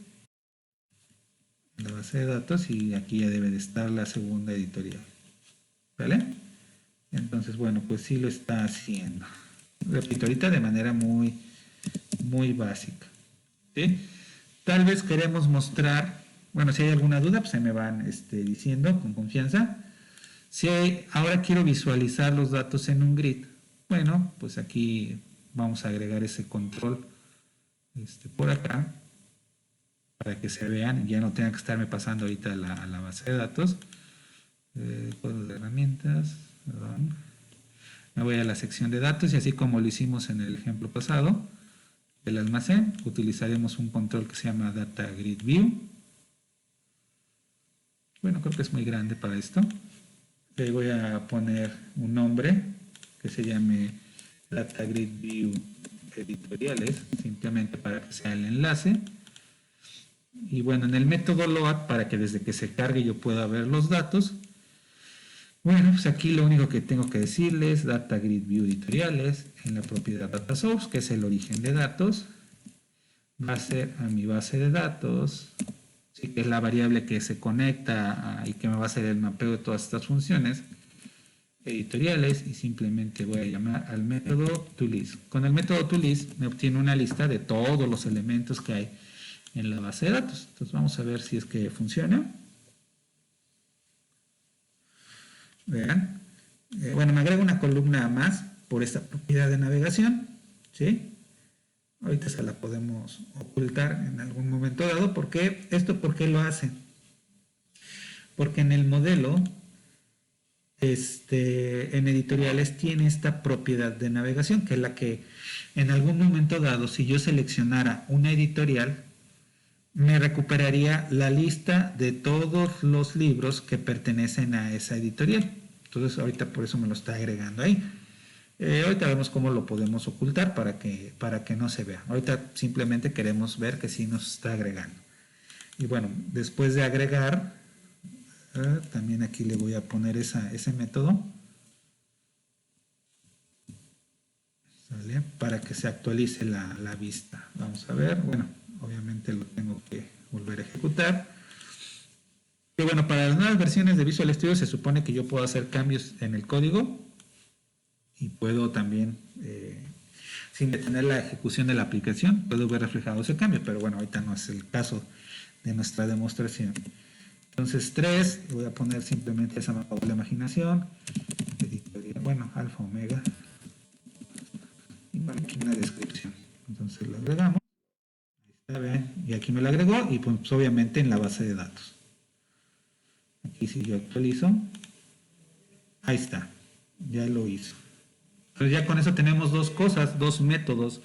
La base de datos y aquí ya debe de estar la segunda editorial. ¿Vale? Entonces, bueno, pues sí lo está haciendo. Repito, ahorita de manera muy básica. ¿Sí? Tal vez queremos mostrar, bueno, si hay alguna duda, pues se me van diciendo con confianza. Si ahora quiero visualizar los datos en un grid, bueno, pues aquí vamos a agregar ese control por acá para que se vean y ya no tenga que estarme pasando ahorita a la base de datos. Cuadros de herramientas, perdón. Me voy a la sección de datos y así como lo hicimos en el ejemplo pasado del almacén, utilizaremos un control que se llama Data Grid View. Bueno, creo que es muy grande para esto. Le voy a poner un nombre que se llame Data Grid View Editoriales, simplemente para que sea el enlace. Y bueno, en el método load, para que desde que se cargue yo pueda ver los datos. Bueno, pues aquí lo único que tengo que decirles, Data Grid View Editoriales, en la propiedad Data Source, que es el origen de datos, va a ser a mi base de datos, ¿sí? Que es la variable que se conecta y que me va a hacer el mapeo de todas estas funciones editoriales, y simplemente voy a llamar al método toList. Con el método toList me obtiene una lista de todos los elementos que hay en la base de datos. Entonces vamos a ver si es que funciona. Vean. Bueno, me agrega una columna más por esta propiedad de navegación. ¿Sí? Ahorita se la podemos ocultar en algún momento dado. ¿Por qué? ¿Esto por qué lo hace? Porque en el modelo, en editoriales tiene esta propiedad de navegación, que es la que en algún momento dado, si yo seleccionara una editorial, me recuperaría la lista de todos los libros que pertenecen a esa editorial. Entonces ahorita por eso me lo está agregando ahí. Ahorita vemos cómo lo podemos ocultar para que no se vea. Ahorita simplemente queremos ver que sí nos está agregando. Y bueno, después de agregar, también aquí le voy a poner ese método. ¿Sale? Para que se actualice la vista. Vamos a ver, bueno, obviamente lo tengo que volver a ejecutar. Y bueno, para las nuevas versiones de Visual Studio se supone que yo puedo hacer cambios en el código y puedo también, sin detener la ejecución de la aplicación, puedo ver reflejado ese cambio, pero bueno, ahorita no es el caso de nuestra demostración. Entonces 3, voy a poner simplemente esa mapa de la imaginación, editorial, bueno, alfa, omega, y bueno, aquí una descripción. Entonces lo agregamos. Ahí está, ¿ven? Y aquí me lo agregó y pues obviamente en la base de datos. Aquí si yo actualizo, ahí está, ya lo hizo. Entonces ya con eso tenemos dos cosas, dos métodos.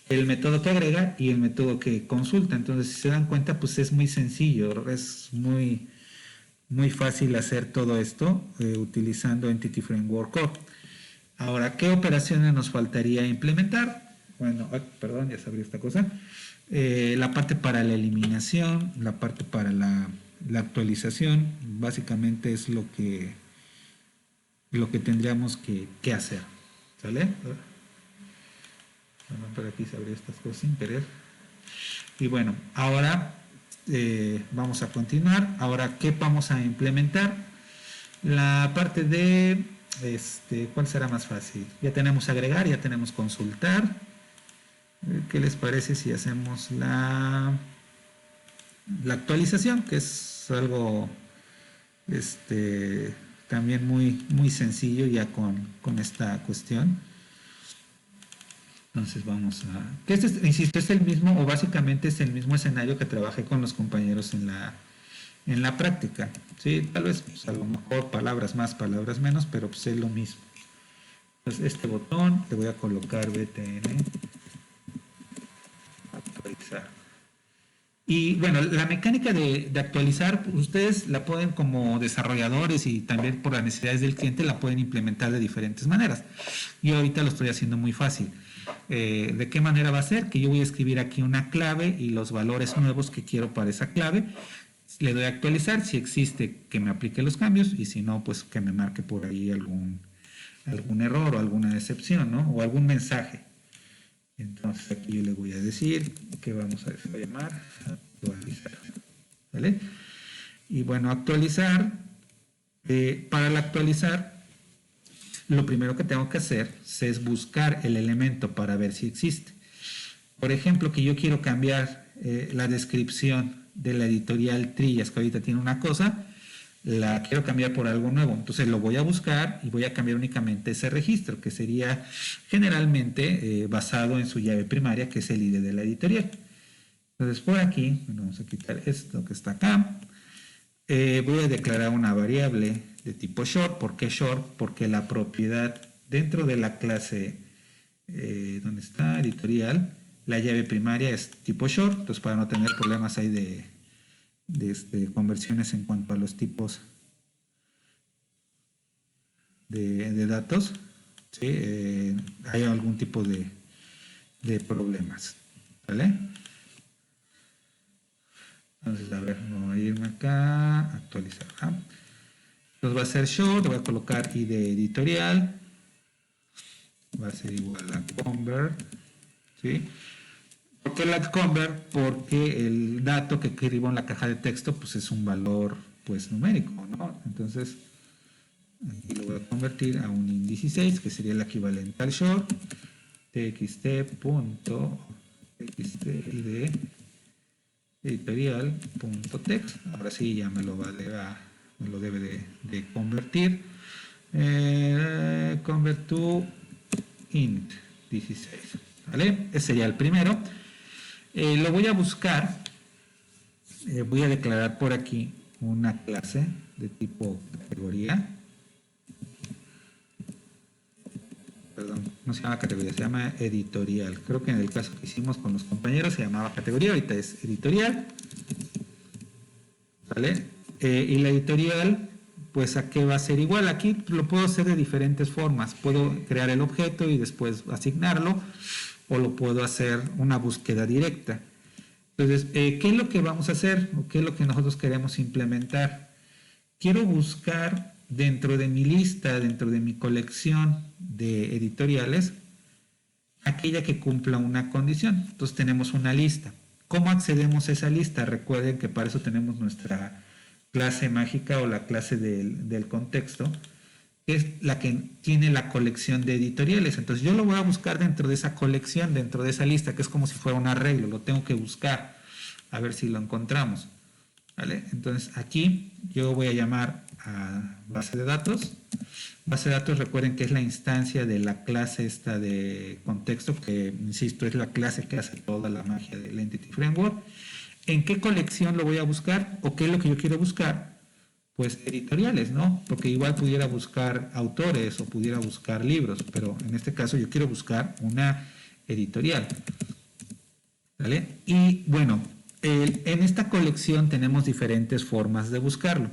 El método que agrega y el método que consulta. Entonces si se dan cuenta pues es muy sencillo, es muy muy fácil hacer todo esto utilizando Entity Framework Core. Ahora, ¿qué operaciones nos faltaría implementar? Bueno, perdón, ya se abrió esta cosa. La parte para la eliminación, la parte para la actualización, básicamente es lo que tendríamos que hacer. ¿Sale? Bueno, por aquí se abrió estas cosas sin querer. Y bueno, ahora vamos a continuar. Ahora, ¿qué vamos a implementar? La parte de, ¿cuál será más fácil? Ya tenemos agregar, ya tenemos consultar. ¿Qué les parece si hacemos la actualización? Que es algo también muy sencillo ya con esta cuestión. Entonces vamos a... Que insisto, es el mismo, o básicamente es el mismo escenario que trabajé con los compañeros en la práctica. ¿Sí? Tal vez pues, a lo mejor palabras más, palabras menos, pero pues es lo mismo. Entonces este botón le voy a colocar btn actualizar. Y bueno, la mecánica de actualizar, ustedes la pueden como desarrolladores y también por las necesidades del cliente la pueden implementar de diferentes maneras. Yo ahorita lo estoy haciendo muy fácil. ¿De qué manera va a ser? Que yo voy a escribir aquí una clave y los valores nuevos que quiero para esa clave. Le doy a actualizar, si existe que me aplique los cambios y si no, pues que me marque por ahí algún error o alguna excepción, ¿no? O algún mensaje. Entonces aquí yo le voy a decir que vamos a llamar actualizar. ¿Vale? Y bueno, actualizar, para la actualizar, lo primero que tengo que hacer es buscar el elemento para ver si existe. Por ejemplo, que yo quiero cambiar la descripción de la editorial Trillas, que ahorita tiene una cosa, la quiero cambiar por algo nuevo. Entonces lo voy a buscar y voy a cambiar únicamente ese registro, que sería generalmente basado en su llave primaria, que es el ID de la editorial. Entonces por aquí, vamos a quitar esto que está acá. Voy a declarar una variable de tipo short. ¿Por qué short? Porque la propiedad dentro de la clase donde está editorial, la llave primaria es tipo short. Entonces para no tener problemas ahí de conversiones en cuanto a los tipos de datos, ¿sí? Hay algún tipo de problemas, ¿vale? Entonces, a ver, voy a irme acá, actualizar. Entonces va a ser short, voy a colocar ID editorial, va a ser igual a convert, ¿sí? ¿Por qué la convert? Porque el dato que escribo en la caja de texto pues es un valor pues numérico, ¿no? Entonces aquí lo voy a convertir a un int16 que sería el equivalente al short txt.id editorial.text. Ahora sí ya me lo debe de convertir. Convert to int 16, ¿vale? Ese sería el primero. Lo voy a buscar, voy a declarar por aquí una clase de tipo categoría. Perdón, no se llama categoría, se llama editorial. Creo que en el caso que hicimos con los compañeros se llamaba categoría, ahorita es editorial. ¿Vale? Y la editorial, pues a qué va a ser igual. Aquí lo puedo hacer de diferentes formas. Puedo crear el objeto y después asignarlo, o lo puedo hacer una búsqueda directa. Entonces, ¿qué es lo que vamos a hacer? ¿O qué es lo que nosotros queremos implementar? Quiero buscar dentro de mi lista, dentro de mi colección de editoriales, aquella que cumpla una condición. Entonces tenemos una lista. ¿Cómo accedemos a esa lista? Recuerden que para eso tenemos nuestra clase mágica o la clase del contexto, que es la que tiene la colección de editoriales. Entonces yo lo voy a buscar dentro de esa colección, dentro de esa lista, que es como si fuera un arreglo. Lo tengo que buscar a ver si lo encontramos. ¿Vale? Entonces aquí yo voy a llamar a base de datos. Base de datos, recuerden que es la instancia de la clase esta de contexto, que insisto es la clase que hace toda la magia del Entity Framework. ¿En qué colección lo voy a buscar? ¿O qué es lo que yo quiero buscar? Pues editoriales, ¿no? Porque igual pudiera buscar autores o pudiera buscar libros, pero en este caso yo quiero buscar una editorial. ¿Vale? Y bueno, en esta colección tenemos diferentes formas de buscarlo.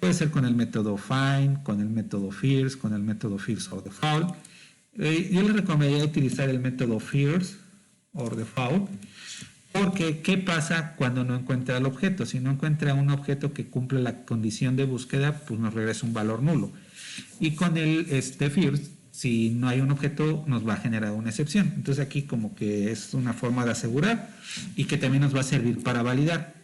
Puede ser con el método find, con el método first, con el método first or default. Yo les recomendaría utilizar el método first or default, porque ¿qué pasa cuando no encuentra el objeto? Si no encuentra un objeto que cumple la condición de búsqueda, pues nos regresa un valor nulo. Y con el first, si no hay un objeto, nos va a generar una excepción. Entonces aquí como que es una forma de asegurar y que también nos va a servir para validar.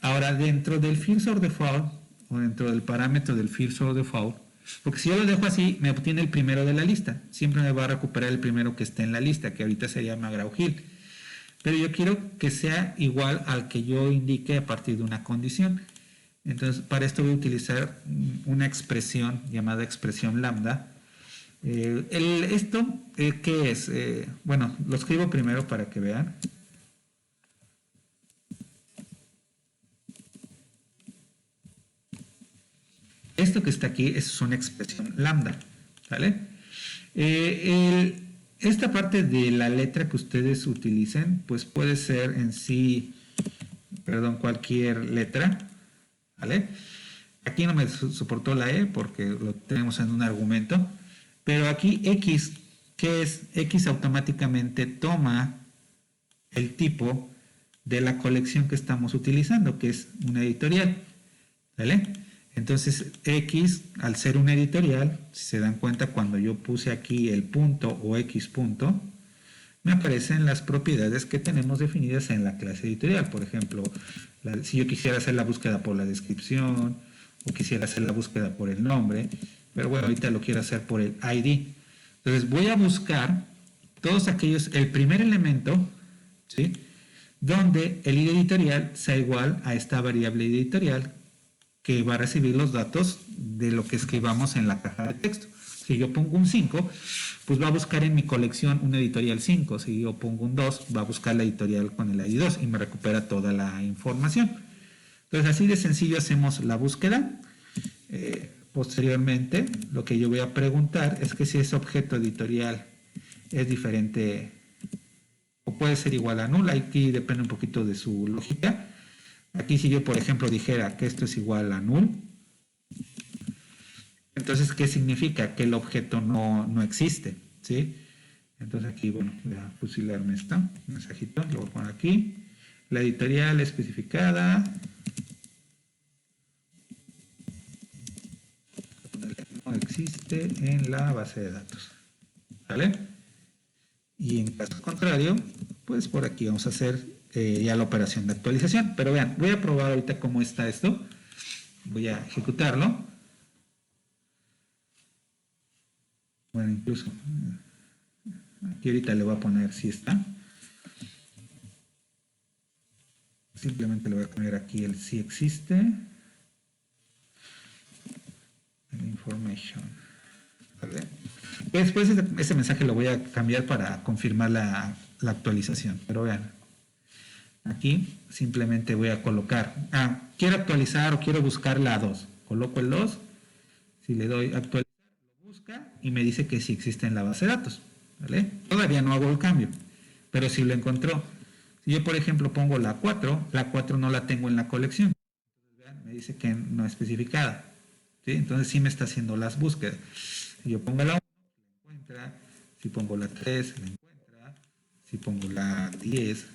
Ahora, dentro del first or default, o dentro del parámetro del first or default, porque si yo lo dejo así, me obtiene el primero de la lista. Siempre me va a recuperar el primero que esté en la lista, que ahorita se llama McGraw-Hill. Pero yo quiero que sea igual al que yo indique a partir de una condición. Entonces, para esto voy a utilizar una expresión llamada expresión lambda. ¿Qué es? Bueno, lo escribo primero para que vean. Esto que está aquí es una expresión lambda, ¿vale? Esta parte de la letra que ustedes utilicen, pues puede ser en sí, perdón, cualquier letra, ¿vale? Aquí no me soportó la E porque lo tenemos en un argumento, pero aquí X, ¿qué es? X automáticamente toma el tipo de la colección que estamos utilizando, que es una editorial, ¿vale? Entonces X, al ser una editorial, si se dan cuenta, cuando yo puse aquí el punto o X punto, me aparecen las propiedades que tenemos definidas en la clase editorial. Por ejemplo, si yo quisiera hacer la búsqueda por la descripción o quisiera hacer la búsqueda por el nombre, pero bueno, ahorita lo quiero hacer por el ID. Entonces voy a buscar todos aquellos, el primer elemento, ¿sí?, donde el ID editorial sea igual a esta variable editorial que va a recibir los datos de lo que escribamos en la caja de texto. Si yo pongo un 5, pues va a buscar en mi colección un editorial 5. Si yo pongo un 2, va a buscar la editorial con el ID 2 y me recupera toda la información. Entonces, así de sencillo hacemos la búsqueda. Posteriormente, lo que yo voy a preguntar es que si ese objeto editorial es diferente o puede ser igual a null. Aquí depende un poquito de su lógica. Aquí si yo, por ejemplo, dijera que esto es igual a null, entonces, ¿qué significa? Que el objeto no existe, ¿sí? Entonces aquí, bueno, voy a fusilarme esta, un mensajito, lo voy a poner aquí. La editorial especificada. No existe en la base de datos, ¿vale? Y en caso contrario, pues por aquí vamos a hacer ya la operación de actualización. Pero vean, voy a probar ahorita cómo está esto. Voy a ejecutarlo. Bueno, incluso aquí ahorita le voy a poner si está. Simplemente le voy a poner aquí el si existe. Information. ¿Vale? Después ese mensaje lo voy a cambiar para confirmar la actualización. Pero vean, aquí simplemente voy a colocar, quiero actualizar o quiero buscar la 2. Coloco el 2, si le doy actualizar, lo busca y me dice que sí existe en la base de datos. ¿Vale? Todavía no hago el cambio, pero sí lo encontró. Si yo, por ejemplo, pongo la 4 no la tengo en la colección. Entonces, vean, me dice que no especificada. ¿Sí? Entonces sí me está haciendo las búsquedas. Si yo pongo la 1, la encuentra. Si pongo la 3, la encuentra. Si pongo la 10,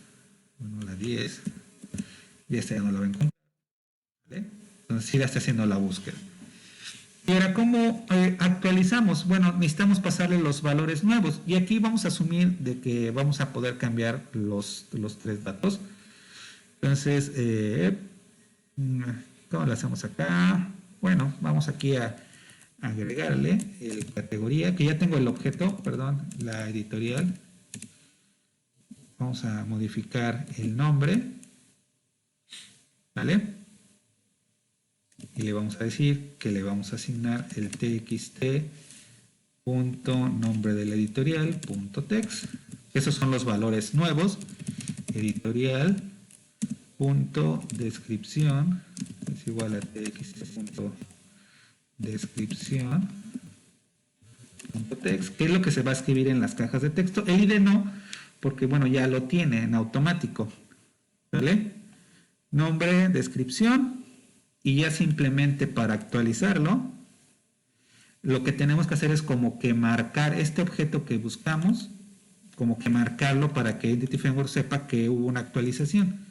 bueno, la 10, y esta ya no la va a encontrar. ¿Vale? Entonces sí la está haciendo la búsqueda. Y ahora, ¿cómo actualizamos? Bueno, necesitamos pasarle los valores nuevos. Y aquí vamos a asumir de que vamos a poder cambiar los 3 datos. Entonces, ¿cómo lo hacemos acá? Bueno, vamos aquí a agregarle el categoría, que ya tengo el objeto, perdón, la editorial. Vamos a modificar el nombre, ¿vale? Y le vamos a decir que le vamos a asignar el txt.nombre de la editorial, .text. Esos son los valores nuevos. Editorial.descripción es igual a txt.descripción.text, que es lo que se va a escribir en las cajas de texto. El ID no, porque bueno, ya lo tiene en automático. ¿Vale? Nombre, descripción. y ya simplemente para actualizarlo, lo que tenemos que hacer es como que marcar este objeto que buscamos, como que marcarlo para que Entity Framework sepa que hubo una actualización.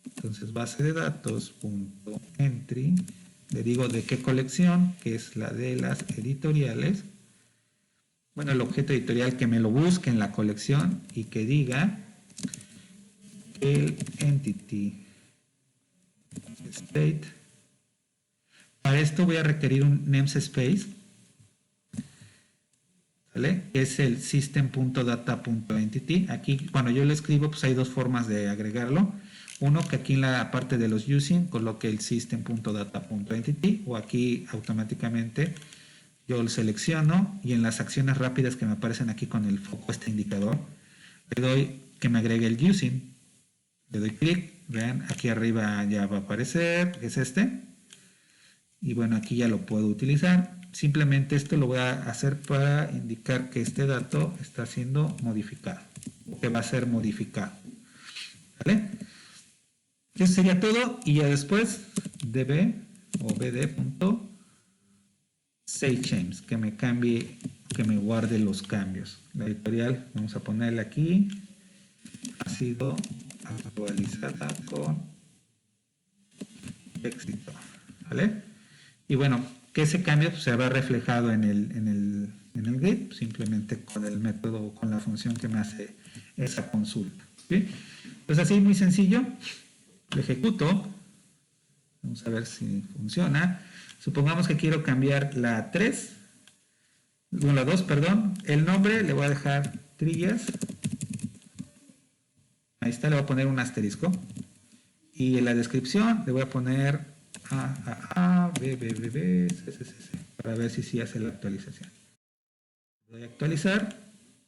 Entonces, base de datos, punto entry, le digo de qué colección, que es la de las editoriales. Bueno, el objeto editorial que me lo busque en la colección y que diga el entity state. Para esto voy a requerir un namespace, ¿vale? Es el system.data.entity. Aquí cuando yo lo escribo, pues hay dos formas de agregarlo. Uno, que aquí en la parte de los using coloque el system.data.entity, o aquí automáticamente yo lo selecciono y en las acciones rápidas que me aparecen aquí con el foco, este indicador, le doy que me agregue el using. Le doy clic, vean, aquí arriba ya va a aparecer, que es este. Y bueno, aquí ya lo puedo utilizar. Simplemente esto lo voy a hacer para indicar que este dato está siendo modificado, que va a ser modificado. ¿Vale? Eso sería todo, y ya después db o bd.savechanges, que me cambie, que me guarde los cambios. La editorial, vamos a ponerle aquí, ha sido actualizada con éxito. ¿Vale? Y bueno, que ese cambio pues, se va reflejado en el grid, simplemente con el método, con la función que me hace esa consulta. ¿Sí? Pues así, muy sencillo. Lo ejecuto. Vamos a ver si funciona. Supongamos que quiero cambiar la 3, la 2, perdón. El nombre le voy a dejar Trillas. Ahí está, le voy a poner un asterisco. Y en la descripción le voy a poner B, C, para ver si sí hace la actualización. Voy a actualizar,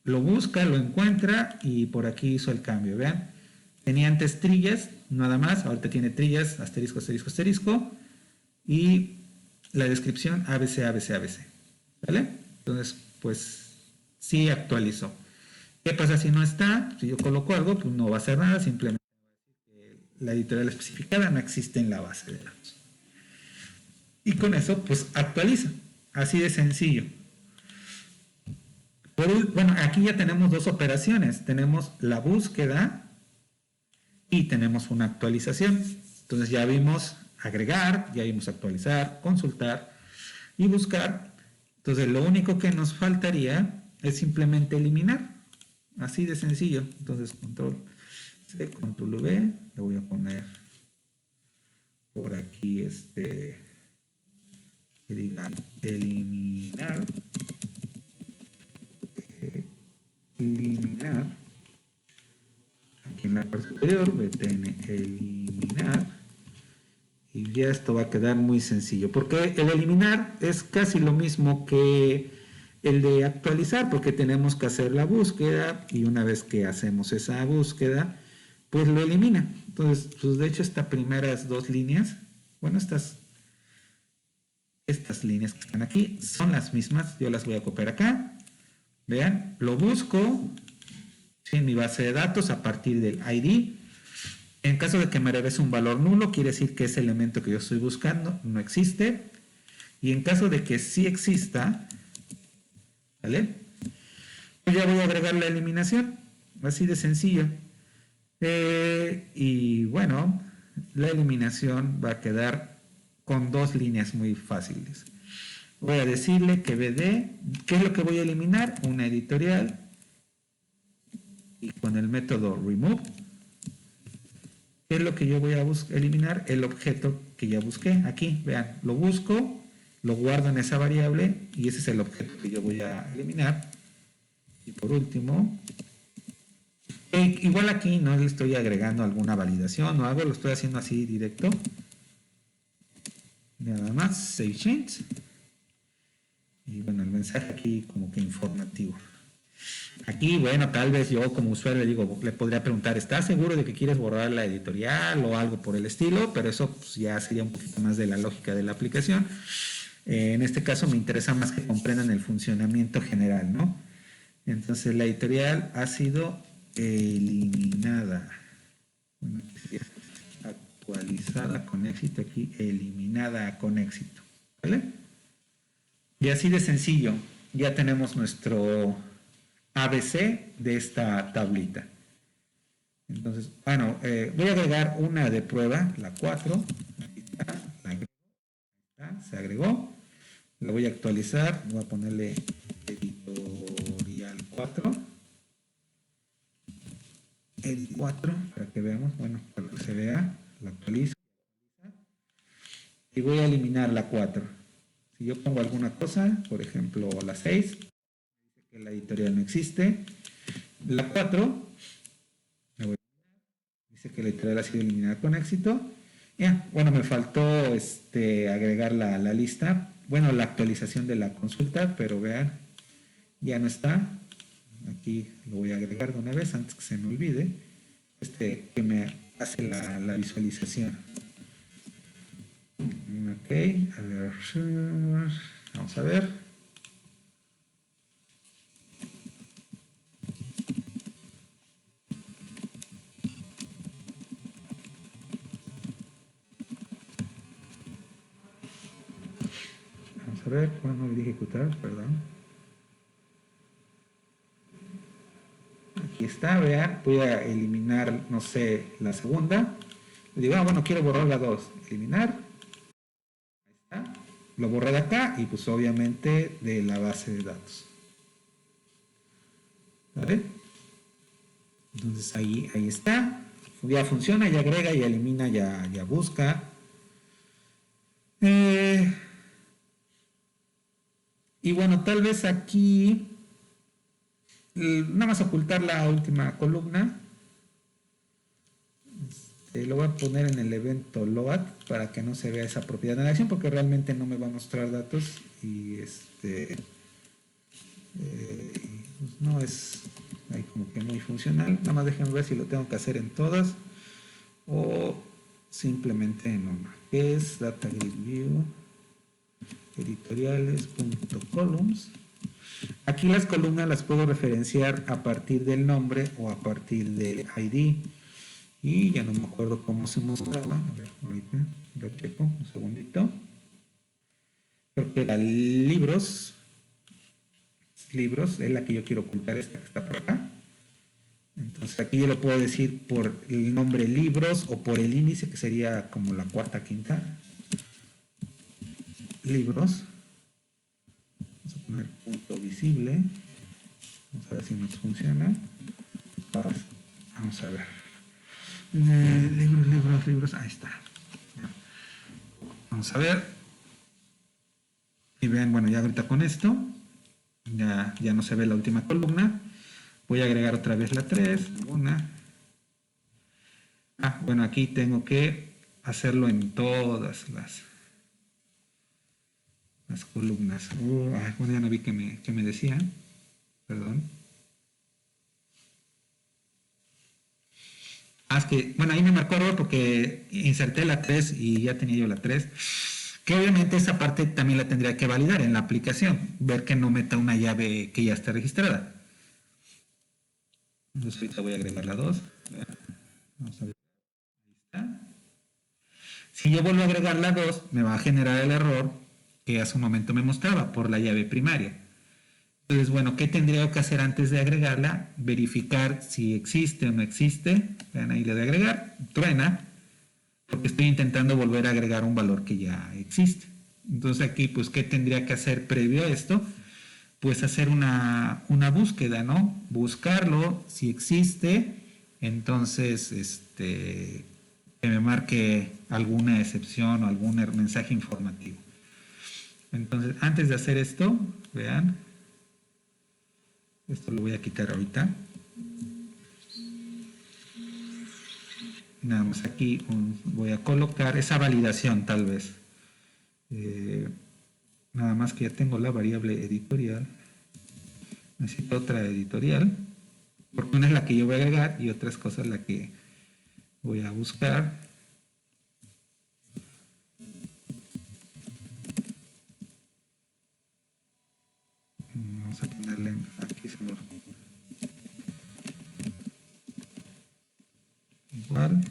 lo busca, lo encuentra y por aquí hizo el cambio. Vean, tenía antes Trillas, nada más, ahorita tiene Trillas, asterisco, asterisco, asterisco, y la descripción ABC, ABC, ABC. ¿Vale? Entonces, pues sí actualizó. ¿Qué pasa si no está? Si yo coloco algo, pues no va a hacer nada, simplemente la editorial especificada no existe en la base de datos. Y con eso, pues actualiza. Así de sencillo. Bueno, aquí ya tenemos dos operaciones. Tenemos la búsqueda y tenemos una actualización. Entonces ya vimos agregar, ya vimos actualizar, consultar y buscar. Entonces lo único que nos faltaría es simplemente eliminar. Así de sencillo. Entonces control C, control V, le voy a poner por aquí que diga eliminar. Eliminar. Aquí en la parte superior, btn eliminar. Y ya esto va a quedar muy sencillo. Porque el eliminar es casi lo mismo que el de actualizar, porque tenemos que hacer la búsqueda y una vez que hacemos esa búsqueda, pues lo elimina. Entonces, pues de hecho, estas primeras dos líneas, bueno, estas líneas que están aquí son las mismas. Yo las voy a copiar acá. Vean, lo busco en mi base de datos a partir del ID. En caso de que me regrese un valor nulo, quiere decir que ese elemento que yo estoy buscando no existe. Y en caso de que sí exista, ¿vale? Pues ya voy a agregar la eliminación. Así de sencillo. Y bueno, la eliminación va a quedar con dos líneas muy fáciles. Voy a decirle que BD, ¿qué es lo que voy a eliminar? Una editorial. Y con el método remove, ¿qué es lo que yo voy a eliminar? El objeto que ya busqué. Aquí, vean, lo busco, lo guardo en esa variable y ese es el objeto que yo voy a eliminar. Y por último, igual aquí no le estoy agregando alguna validación o algo, lo estoy haciendo así directo. Nada más, save change. Y bueno, el mensaje aquí como que informativo. Aquí, bueno, tal vez yo como usuario le podría preguntar, ¿estás seguro de que quieres borrar la editorial o algo por el estilo? Pero eso pues, ya sería un poquito más de la lógica de la aplicación. En este caso me interesa más que comprendan el funcionamiento general, ¿no? Entonces la editorial ha sido eliminada. Bueno, actualizada con éxito, aquí eliminada con éxito, ¿vale? Y así de sencillo, ya tenemos nuestro ABC de esta tablita. Entonces, bueno, voy a agregar una de prueba, la 4. Aquí está, se agregó. Lo voy a actualizar, voy a ponerle editorial 4. El 4, para que veamos, bueno, para que se vea, la actualizo. Y voy a eliminar la 4. Si yo pongo alguna cosa, por ejemplo, la 6, dice que la editorial no existe. La 4, dice que la editorial ha sido eliminada con éxito. Ya, bueno, me faltó agregar la lista, bueno, la actualización de la consulta, pero vean, ya no está. Aquí lo voy a agregar de una vez antes que se me olvide, que me hace la visualización. Ok, a ver, vamos a ver. Vamos a ver, cuando le dije ejecutar, perdón. Aquí está, vean, voy a eliminar, no sé, la segunda. Le digo, bueno, quiero borrar la 2. Eliminar. Ahí está. Lo borré de acá y pues obviamente de la base de datos. ¿Vale? Entonces ahí está. Ya funciona, ya agrega, ya elimina, ya busca. Y bueno, tal vez aquí nada más ocultar la última columna. Lo voy a poner en el evento load para que no se vea esa propiedad de la acción, porque realmente no me va a mostrar datos y pues no es ahí como que muy funcional. Nada más déjenme ver si lo tengo que hacer en todas o simplemente en una, que es data grid view editoriales.columns. Aquí las columnas las puedo referenciar a partir del nombre o a partir del ID. Y ya no me acuerdo cómo se mostraba. A ver, ahorita lo checo, un segundito. Creo que era libros. Libros es la que yo quiero ocultar, esta que está por acá. Entonces aquí yo lo puedo decir por el nombre libros o por el índice, que sería como la cuarta, quinta. Libros. Vamos a poner punto visible. Vamos a ver si nos funciona. Vamos a ver. Libros. Ahí está. Vamos a ver. Y vean, bueno, ya ahorita con esto, ya no se ve la última columna. Voy a agregar otra vez la 3. Bueno, aquí tengo que hacerlo en todas las columnas. Bueno, ya no vi que me decían. Perdón. Es que, bueno, ahí me marcó error porque inserté la 3 y ya tenía yo la 3. Que obviamente esa parte también la tendría que validar en la aplicación. Ver que no meta una llave que ya esté registrada. Entonces ahorita voy a agregar la 2. Vamos a ver. Ahí está. Si yo vuelvo a agregar la 2, me va a generar el error que hace un momento me mostraba por la llave primaria. Entonces, bueno, ¿qué tendría que hacer antes de agregarla? Verificar si existe o no existe. Vean, ahí le doy a agregar. Truena, porque estoy intentando volver a agregar un valor que ya existe. Entonces aquí, pues, ¿qué tendría que hacer previo a esto? Pues hacer una búsqueda, ¿no? Buscarlo, si existe, entonces, que me marque alguna excepción o algún mensaje informativo. Entonces, antes de hacer esto, vean, esto lo voy a quitar ahorita. Nada más aquí voy a colocar esa validación tal vez. Nada más que ya tengo la variable editorial. Necesito otra editorial. Porque una es la que yo voy a agregar y otras cosas la que voy a buscar. Vamos a ponerle aquí igual.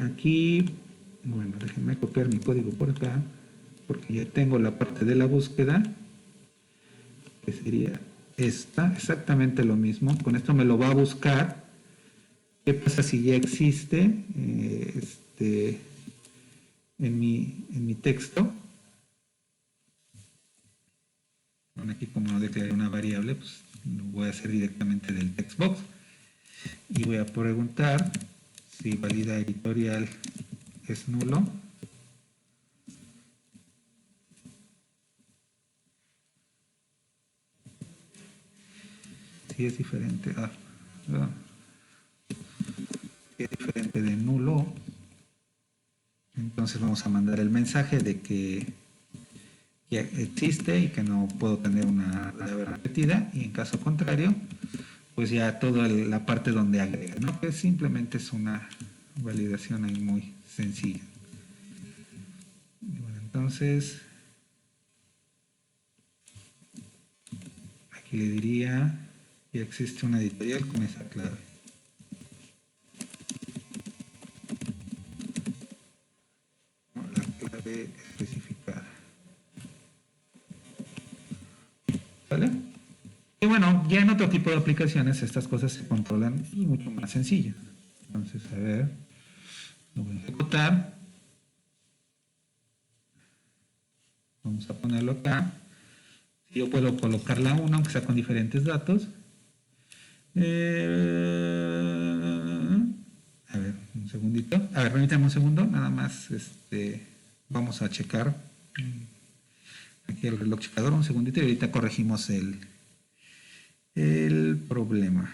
Aquí, bueno, déjenme copiar mi código por acá, porque ya tengo la parte de la búsqueda, que sería esta, exactamente lo mismo. Con esto me lo va a buscar. ¿Qué pasa si ya existe en mi texto? Bueno, aquí como no declaré una variable, pues lo voy a hacer directamente del textbox. Y voy a preguntar si valida editorial es nulo. Si es diferente, si es diferente de nulo, entonces vamos a mandar el mensaje de que ya existe y que no puedo tener una variable repetida, y en caso contrario, pues ya toda la parte donde agrega, ¿no? Que simplemente es una validación ahí muy sencilla. Y bueno, entonces aquí le diría que existe una editorial con esa clave. ¿No? La clave especificada. ¿Vale? Y bueno, ya en otro tipo de aplicaciones estas cosas se controlan y mucho más sencillo. Entonces, a ver, lo voy a ejecutar. Vamos a ponerlo acá. Yo puedo colocar la 1, aunque sea con diferentes datos. A ver, un segundito. A ver, permítame un segundo. Nada más, vamos a checar aquí el reloj checador. Un segundito y ahorita corregimos el problema.